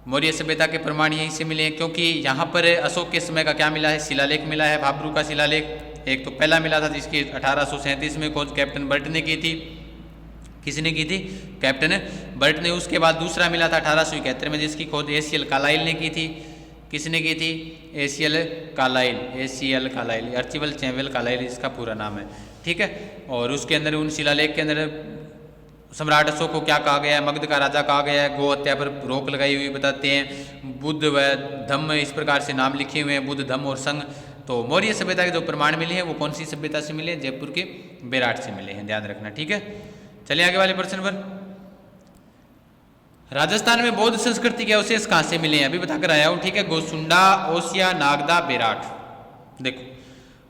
मौर्य सभ्यता के प्रमाण यहीं से मिले हैं, क्योंकि यहाँ पर अशोक के समय का क्या मिला है, शिलालेख मिला है, भाबरू का शिलालेख। एक तो पहला मिला था जिसकी 1837 में खोज कैप्टन बर्ट ने की थी। किसने की थी, कैप्टन बर्ट ने। उसके बाद दूसरा मिला था 1871 में, जिसकी खोज एसीएल कार्लाइल ने की थी। किसने की थी, एसीएल कार्लाइल, अर्चिबल चैम्वेल कार्लाइल इसका पूरा नाम है, ठीक है। और उसके अंदर उन शिलालेख के अंदर सम्राट अशोक को क्या कहा गया है, मगध का राजा कहा गया है, गो हत्या पर रोक लगाई हुई बताते हैं, बुद्ध व धम्म इस प्रकार से नाम लिखे हुए हैं, बुद्ध धम्म और संघ। तो मौर्य सभ्यता के जो प्रमाण मिले हैं वो कौन सी सभ्यता से मिले हैं, जयपुर के बेराट से मिले हैं, ध्यान रखना, ठीक है। चलिए आगे वाले प्रश्न पर। राजस्थान में बौद्ध संस्कृति के अवशेष कहाँ से मिले हैं, अभी बताकर आया हूँ, ठीक है। गोसुंडा, ओसिया, नागदा, बेराट। देखो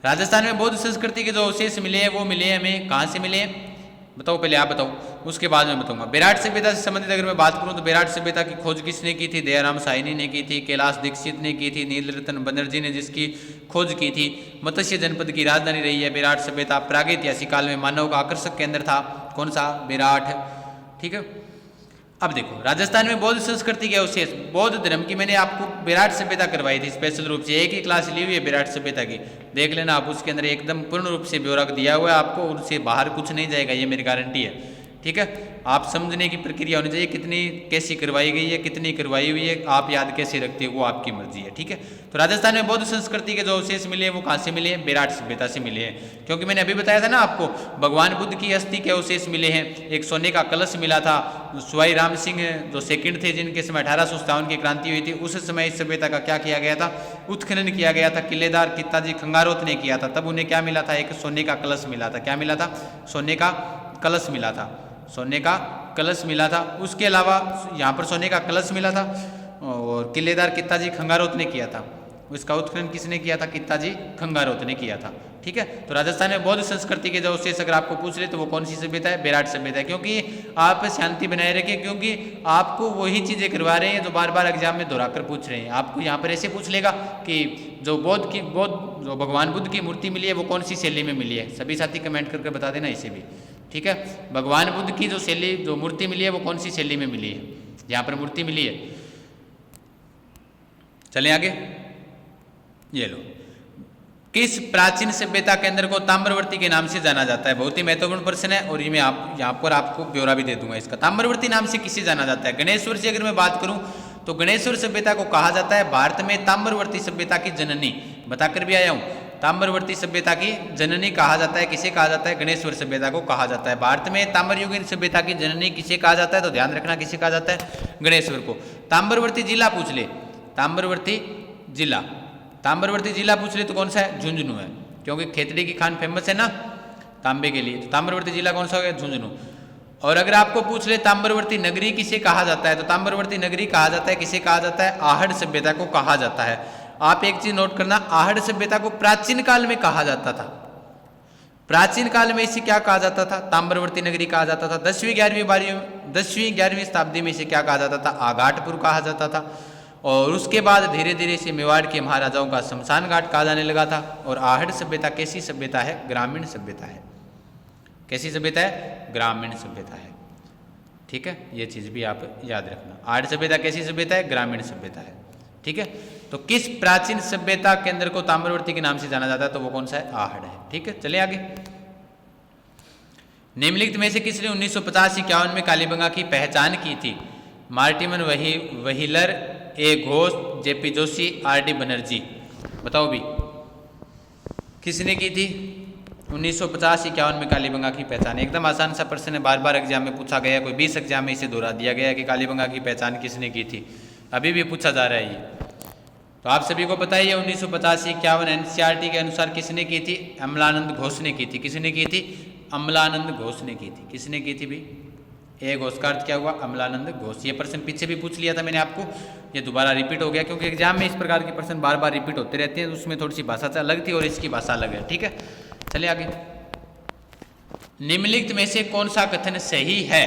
राजस्थान में बौद्ध संस्कृति के जो अवशेष मिले हैं वो मिले हैं हमें कहाँ से मिले हैं, बताओ पहले आप बताओ। उसके बाद में बताऊंगा। विराट सभ्यता से संबंधित अगर मैं बात करूं तो विराट सभ्यता की खोज किसने की थी? दयाराम साहनी ने की थी, कैलाश दीक्षित ने की थी, नीलरतन बनर्जी ने जिसकी खोज की थी। मत्स्य जनपद की राजधानी रही है विराट सभ्यता। प्रागैतिहासिक काल में मानव का आकर्षक केंद्र था कौन सा? विराट। ठीक है, अब देखो राजस्थान में बौद्ध संस्कृति के अवशेष, बौद्ध धर्म की मैंने आपको विराट सभ्यता करवाई थी स्पेशल रूप से, एक ही क्लास ली हुई है विराट सभ्यता की, देख लेना आप, उसके अंदर एकदम पूर्ण रूप से ब्यौरा दिया हुआ है आपको, उससे बाहर कुछ नहीं जाएगा, ये मेरी गारंटी है। ठीक है, आप समझने की प्रक्रिया होनी चाहिए, कितनी कैसी करवाई गई है, कितनी करवाई हुई है, आप याद कैसे रखते हो वो आपकी मर्जी है। ठीक है, तो राजस्थान में बौद्ध संस्कृति के जो अवशेष मिले हैं वो कहाँ से मिले हैं? विराट सभ्यता से मिले हैं, क्योंकि मैंने अभी बताया था ना आपको, भगवान बुद्ध की अस्थि के अवशेष मिले हैं, एक सोने का कलश मिला था, सवाई राम सिंह जो सेकंड थे जिनके समय 1857 की क्रांति हुई थी, उस समय इस सभ्यता का क्या किया गया था? उत्खनन किया गया था, किलेदार कित्ताजी खंगारोत ने किया था, तब उन्हें क्या मिला था? एक सोने का कलश मिला था। क्या मिला था? सोने का कलश मिला था, सोने का कलश मिला था। उसके अलावा यहाँ पर सोने का कलश मिला था और किलेदार कित्ताजी खंगारोत ने किया था, उसका उत्खनन किसने किया था? कित्ताजी खंगारोत ने किया था। ठीक है, तो राजस्थान में बौद्ध संस्कृति के जो अवशेष अगर आपको पूछ ले तो वो कौन सी सभ्यता है? विराट सभ्यता है। क्योंकि आप शांति बनाए रखें, क्योंकि आपको वही चीजें करवा रहे हैं जो बार बार एग्जाम में दोहराकर पूछ रहे हैं। आपको यहाँ पर ऐसे पूछ लेगा कि जो जो भगवान बुद्ध की मूर्ति मिली है वो कौन सी शैली में मिली है? सभी साथी कमेंट करके बता देना इसे भी। ठीक है, भगवान बुद्ध की जो शैली, जो मूर्ति मिली है वो कौन सी शैली में मिली है? यहाँ पर मूर्ति मिली है। चलें आगे, ये लो, किस प्राचीन सभ्यता केंद्र को ताम्रवर्ती के नाम से जाना जाता है? बहुत ही महत्वपूर्ण प्रश्न है और ये मैं यहाँ पर आपको ब्यौरा भी दे दूंगा इसका। ताम्रवर्ती नाम से किसे जाना जाता है? गणेश्वर से अगर मैं बात करूं तो गणेश्वर सभ्यता को कहा जाता है भारत में ताम्रवर्ती सभ्यता की जननी, बताकर भी आया हूं, ताम्रवर्ती सभ्यता की जननी कहा जाता है। किसे कहा जाता है? गणेश्वर सभ्यता को कहा जाता है। भारत में ताम्रयुगीन सभ्यता की जननी किसे कहा जाता है? तो ध्यान रखना, किसे कहा जाता है? गणेश्वर को। ताम्रवर्ती जिला पूछ ले, ताम्रवर्ती जिला, ताम्रवर्ती जिला पूछ ले तो कौन सा है? झुंझुनू है, क्योंकि खेतड़ी की खान फेमस है ना तांबे के लिए, तो ताम्रवर्ती जिला कौन सा हो गया? झुंझुनू। और अगर आपको पूछ ले ताम्रवर्ती नगरी किसे कहा जाता है, तो ताम्रवर्ती नगरी कहा जाता है, किसे कहा जाता है? आहड़ सभ्यता को कहा जाता है। आप एक चीज नोट करना, आहड़ सभ्यता को प्राचीन काल में कहा जाता था, प्राचीन काल में इसे क्या कहा जाता था? ताम्रवर्ती नगरी कहा जाता था। 10वीं 11वीं शताब्दी में इसे क्या कहा जाता था? आघाटपुर कहा जाता था। और उसके बाद धीरे धीरे से मेवाड़ के महाराजाओं का शमशान घाट कहा जाने लगा था। और आहड़ सभ्यता कैसी सभ्यता है? ग्रामीण सभ्यता है। कैसी सभ्यता है? ग्रामीण सभ्यता है। ठीक है, ये चीज भी आप याद रखना। आहड़ सभ्यता कैसी सभ्यता है? ग्रामीण सभ्यता है। ठीक है, तो किस प्राचीन सभ्यता केंद्र को ताम्रवर्ती के नाम से जाना जाता है? तो वो कौन सा है? आहड़ है। ठीक है, चले आगे। निम्नलिखित में से किसने 1950-51 में कालीबंगा की पहचान की थी? मार्टिमन वहीलर, ए घोष, जेपी जोशी, आर.डी. बनर्जी। बताओ भी किसने की थी 1950-51 में कालीबंगा की पहचान? एकदम आसान सा प्रश्न है, बार बार एग्जाम में पूछा गया, कोई 20 एग्जाम में इसे दोहरा दिया गया कि कालीबंगा की पहचान किसने की थी, अभी भी पूछा जा रहा है ये। तो आप सभी को पता ही है 1950-51 एनसीईआरटी के अनुसार किसने की थी? अमलानंद घोष ने की थी। किसने की थी? अमलानंद घोष ने की थी। किसने की थी भी? ए घोष का अर्थ क्या हुआ? अमलानंद घोष। ये प्रश्न पीछे भी पूछ लिया था मैंने आपको, ये दोबारा रिपीट हो गया, क्योंकि एग्जाम में इस प्रकार के प्रश्न बार बार रिपीट होते रहते हैं, उसमें थोड़ी सी भाषा अलग थी और इसकी भाषा अलग है। ठीक है, चलिए आगे। निम्नलिखित में से कौन सा कथन सही है?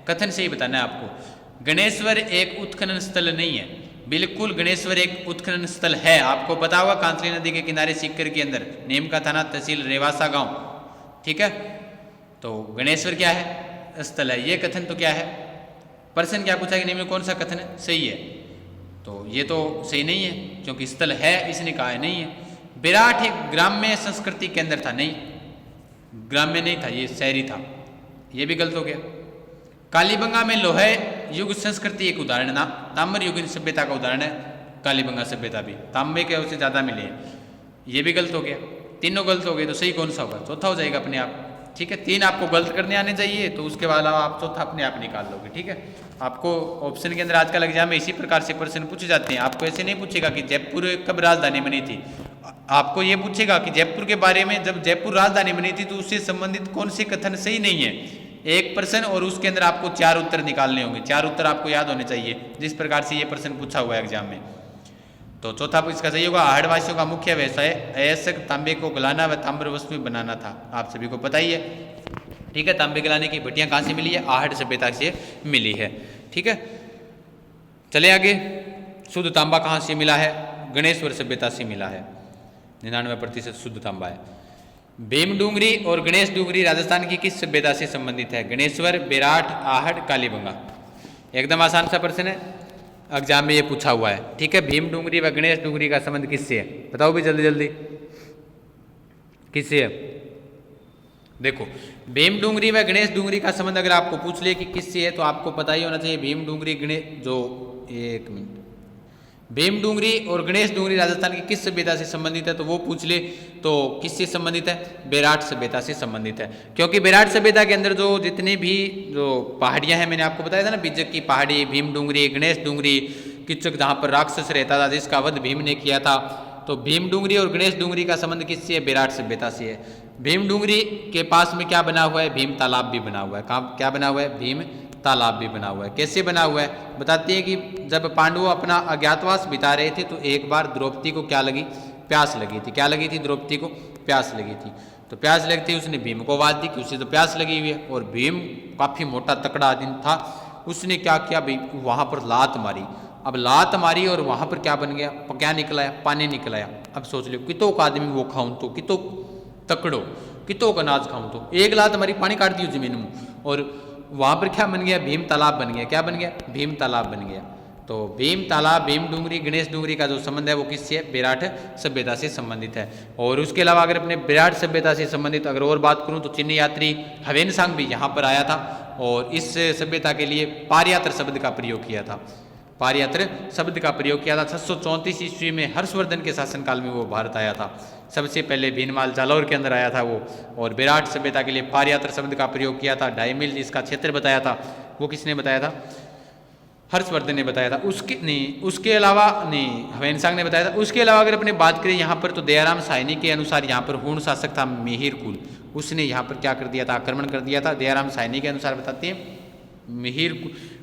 कथन सही बताना है आपको। गणेश्वर एक उत्खनन स्थल नहीं है। बिल्कुल गणेश्वर एक उत्खनन स्थल है। आपको पता होगा कांतली नदी के किनारे सीकर के अंदर, नीम का थाना, तहसील रेवासा गांव। ठीक है, तो गणेश्वर क्या है? स्थल है। ये कथन तो क्या है? प्रश्न क्या पूछा कि निम्न में कौन सा कथन है सही है? तो ये तो सही नहीं है, क्योंकि स्थल है इसने कहा है, नहीं है। विराट एक ग्राम्य संस्कृति केंद्र था, नहीं, ग्राम्य नहीं था, ये शहरी था, ये भी गलत हो गया। कालीबंगा में लोहे युग संस्कृति एक उदाहरण ना, ताम्र युगीन सभ्यता का उदाहरण है कालीबंगा सभ्यता भी, तांबे के उससे ज्यादा मिले हैं, ये भी गलत हो गया। तीनों गलत हो गए, तो सही कौन सा होगा? चौथा हो जाएगा अपने आप। ठीक है, 3 आपको गलत करने आने चाहिए, तो उसके बाद आप चौथा अपने आप निकाल लोगे। ठीक है, आपको ऑप्शन के अंदर आजकल एग्जाम में इसी प्रकार से प्रश्न पूछे जाते हैं। आपको ऐसे नहीं पूछेगा कि जयपुर कब राजधानी बनी थी, आपको ये पूछेगा कि जयपुर के बारे में, जब जयपुर राजधानी बनी थी तो उससे संबंधित कौन से कथन सही नहीं है। एक प्रश्न और उसके अंदर आपको 4 उत्तर निकालने होंगे, 4 उत्तर आपको याद होने चाहिए, जिस प्रकार से ये प्रश्न पूछा हुआ है एग्जाम में। तो चौथा इसका सही होगा, आहड़वासियों का मुख्य व्यवसाय अयस्क तांबे को गलाना व ताम्र वस्तु बनाना था। आप सभी को पता ही है। ठीक है। तांबे गलाने की भट्टियां कहाँ से मिली है? आहट सभ्यता से मिली है। ठीक है, चले आगे। शुद्ध तांबा कहाँ से मिला है? गणेश्वर सभ्यता से मिला है। 99% शुद्ध तांबा है। भीमडूंगरी और गणेश डूंगरी राजस्थान की किस सभ्यता से संबंधित है? गणेश्वर, बेराठ, आहट, कालीबंगा। एकदम आसान सा प्रश्न है, एग्जाम में ये पूछा हुआ है। ठीक है, भीमडूंगरी व गणेश डूंगरी का संबंध किससे है? बताओ भी जल्दी जल्दी, किससे है? देखो, भीमडूंगरी व गणेश डूंगरी का संबंध अगर आपको पूछ ले कि किससे है तो आपको पता ही होना चाहिए। भीमडूंगरी गणेश जो, एक मिनट, भीमडूंगरी और गणेश डूंगरी राजस्थान की किस सभ्यता से संबंधित है तो वो पूछ ले तो किससे संबंधित है? बेराठ सभ्यता से संबंधित है। क्योंकि बेराठ सभ्यता के अंदर जो जितनी भी जो पहाड़ियां हैं, मैंने आपको बताया था ना, बिजक की पहाड़ी, भीमडूंगरी, गणेश डूंगरी, किच्चक जहाँ पर राक्षस रहता था जिसका वध भीम ने किया था, तो भीमडूंगरी और गणेश डूंगरी का संबंध किससे है? बेराठ सभ्यता से है। भीमडूंगरी के पास में क्या बना हुआ है? भीम तालाब भी बना हुआ है। कहाँ क्या बना हुआ है? भीम तालाब भी बना हुआ है। कैसे बना हुआ है? बताते हैं कि जब पांडव अपना अज्ञातवास बिता रहे थे तो एक बार द्रौपदी को क्या लगी? प्यास लगी थी। क्या लगी थी? द्रौपदी को प्यास लगी थी। तो प्यास लगती उसने भीम को आवाज दी कि उसे तो प्यास लगी हुई है, और भीम काफी मोटा तकड़ा आदमी था। उसने क्या किया भाई? वहां पर लात मारी। अब लात मारी और वहां पर क्या बन गया? क्या निकला है? पानी निकला है। अब सोच लो, कितो का आदमी वो खाऊं तो, कितो तकड़ो, कितो का अनाज खाऊं तो, एक लात मारी, पानी काट दियो जमीन में, और वहां पर क्या बन गया? भीम तालाब बन गया। क्या बन गया? भीम तालाब बन गया। तो भीम तालाब, भीम डूंगरी, गणेश डूंगरी का जो संबंध है वो किससे है? बेराठ सभ्यता से संबंधित है। और उसके अलावा अगर अपने बेराठ सभ्यता से संबंधित अगर और बात करूं तो चीनी यात्री हवेनसांग भी यहाँ पर आया था और इस सभ्यता के लिए पारयात्र शब्द का प्रयोग किया था। पारयात्र शब्द का प्रयोग किया था। 634 ईस्वी में हर्षवर्धन के शासनकाल में वो भारत आया था। सबसे पहले भीनमाल जालौर के अंदर आया था वो, और बेराठ सभ्यता के लिए पारयात्र शब्द का प्रयोग किया था। 2.5 मील इसका क्षेत्र बताया था, वो किसने बताया था? हर्षवर्धन ने बताया था। उसके अलावा हवेनसांग ने बताया था। उसके अलावा अगर अपने बात करें यहाँ पर तो दयाराम साहनी के अनुसार यहाँ पर हूण शासक था मिहिर कुल, उसने यहाँ पर क्या कर दिया था? आक्रमण कर दिया था। दयाराम साहनी के अनुसार बताते हैं मिहिर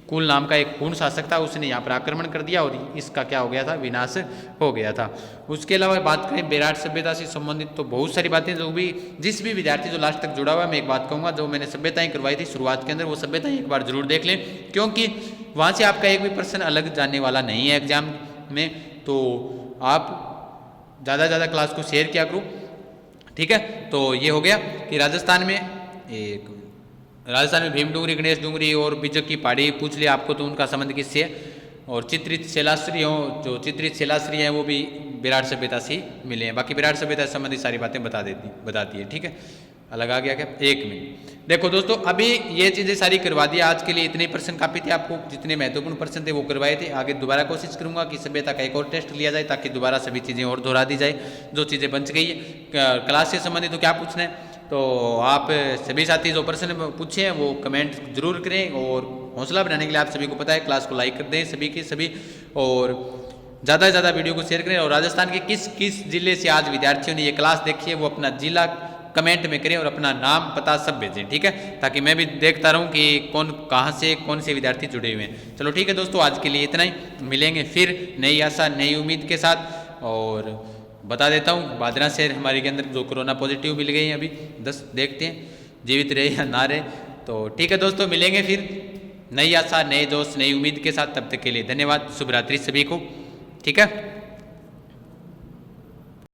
कुल नाम का एक हूण शासक था, उसने यहाँ पर आक्रमण कर दिया और इसका क्या हो गया था? विनाश हो गया था। उसके अलावा बात करें बेराठ सभ्यता से संबंधित तो बहुत सारी बातें, जो भी जिस भी विद्यार्थी जो लास्ट तक जुड़ा हुआ है, मैं एक बात कहूँगा, जो मैंने सभ्यताएं करवाई थी शुरुआत के अंदर वो सभ्यताएं एक बार जरूर देख लें, क्योंकि वहाँ से आपका एक भी प्रश्न अलग जाने वाला नहीं है एग्जाम में। तो आप ज़्यादा से ज़्यादा क्लास को शेयर किया करो। ठीक है, तो ये हो गया कि राजस्थान में भीमडूंगरी, गणेश डूंगरी और बिजक की पहाड़ी पूछ लिया आपको तो उनका संबंध किससे है। और चित्रित शिलाश्री हैं वो भी बेराठ सभ्यता से मिले हैं। बाकी बेराठ सभ्यता से संबंधित सारी बातें बताती है। ठीक है, अलग आ गया क्या? 1 मिनट। देखो दोस्तों, अभी ये चीज़ें सारी करवा दी। आज के लिए इतने प्रश्न काफी थे, आपको जितने महत्वपूर्ण प्रश्न थे वो करवाए थे। आगे दोबारा कोशिश करूंगा कि सभ्यता का एक और टेस्ट लिया जाए ताकि दोबारा सभी चीज़ें और दोहरा दी जाए जो चीज़ें बच गई है। क्लास से संबंधित तो क्या पूछना है, तो आप सभी साथी जो प्रश्न पूछे हैं वो कमेंट जरूर करें, और हौसला बनाने के लिए आप सभी को पता है क्लास को लाइक कर दें सभी के सभी, और ज़्यादा से ज़्यादा वीडियो को शेयर करें। और राजस्थान के किस किस जिले से आज विद्यार्थियों ने ये क्लास देखी है वो अपना जिला कमेंट में करें और अपना नाम पता सब भेजें। ठीक है, ताकि मैं भी देखता रहूं कि कौन कहां से कौन से विद्यार्थी जुड़े हुए हैं। चलो ठीक है दोस्तों, आज के लिए इतना ही। मिलेंगे फिर नई आशा नई उम्मीद के साथ। और बता देता हूँ, बादरा शहर हमारे के अंदर जो कोरोना पॉजिटिव मिल गई हैं अभी 10, देखते हैं जीवित रहे या ना रहे। तो ठीक है दोस्तों, मिलेंगे फिर नई आशा नए दोस्त नई उम्मीद के साथ। तब तक के लिए धन्यवाद, शुभ रात्रि सभी को। ठीक है।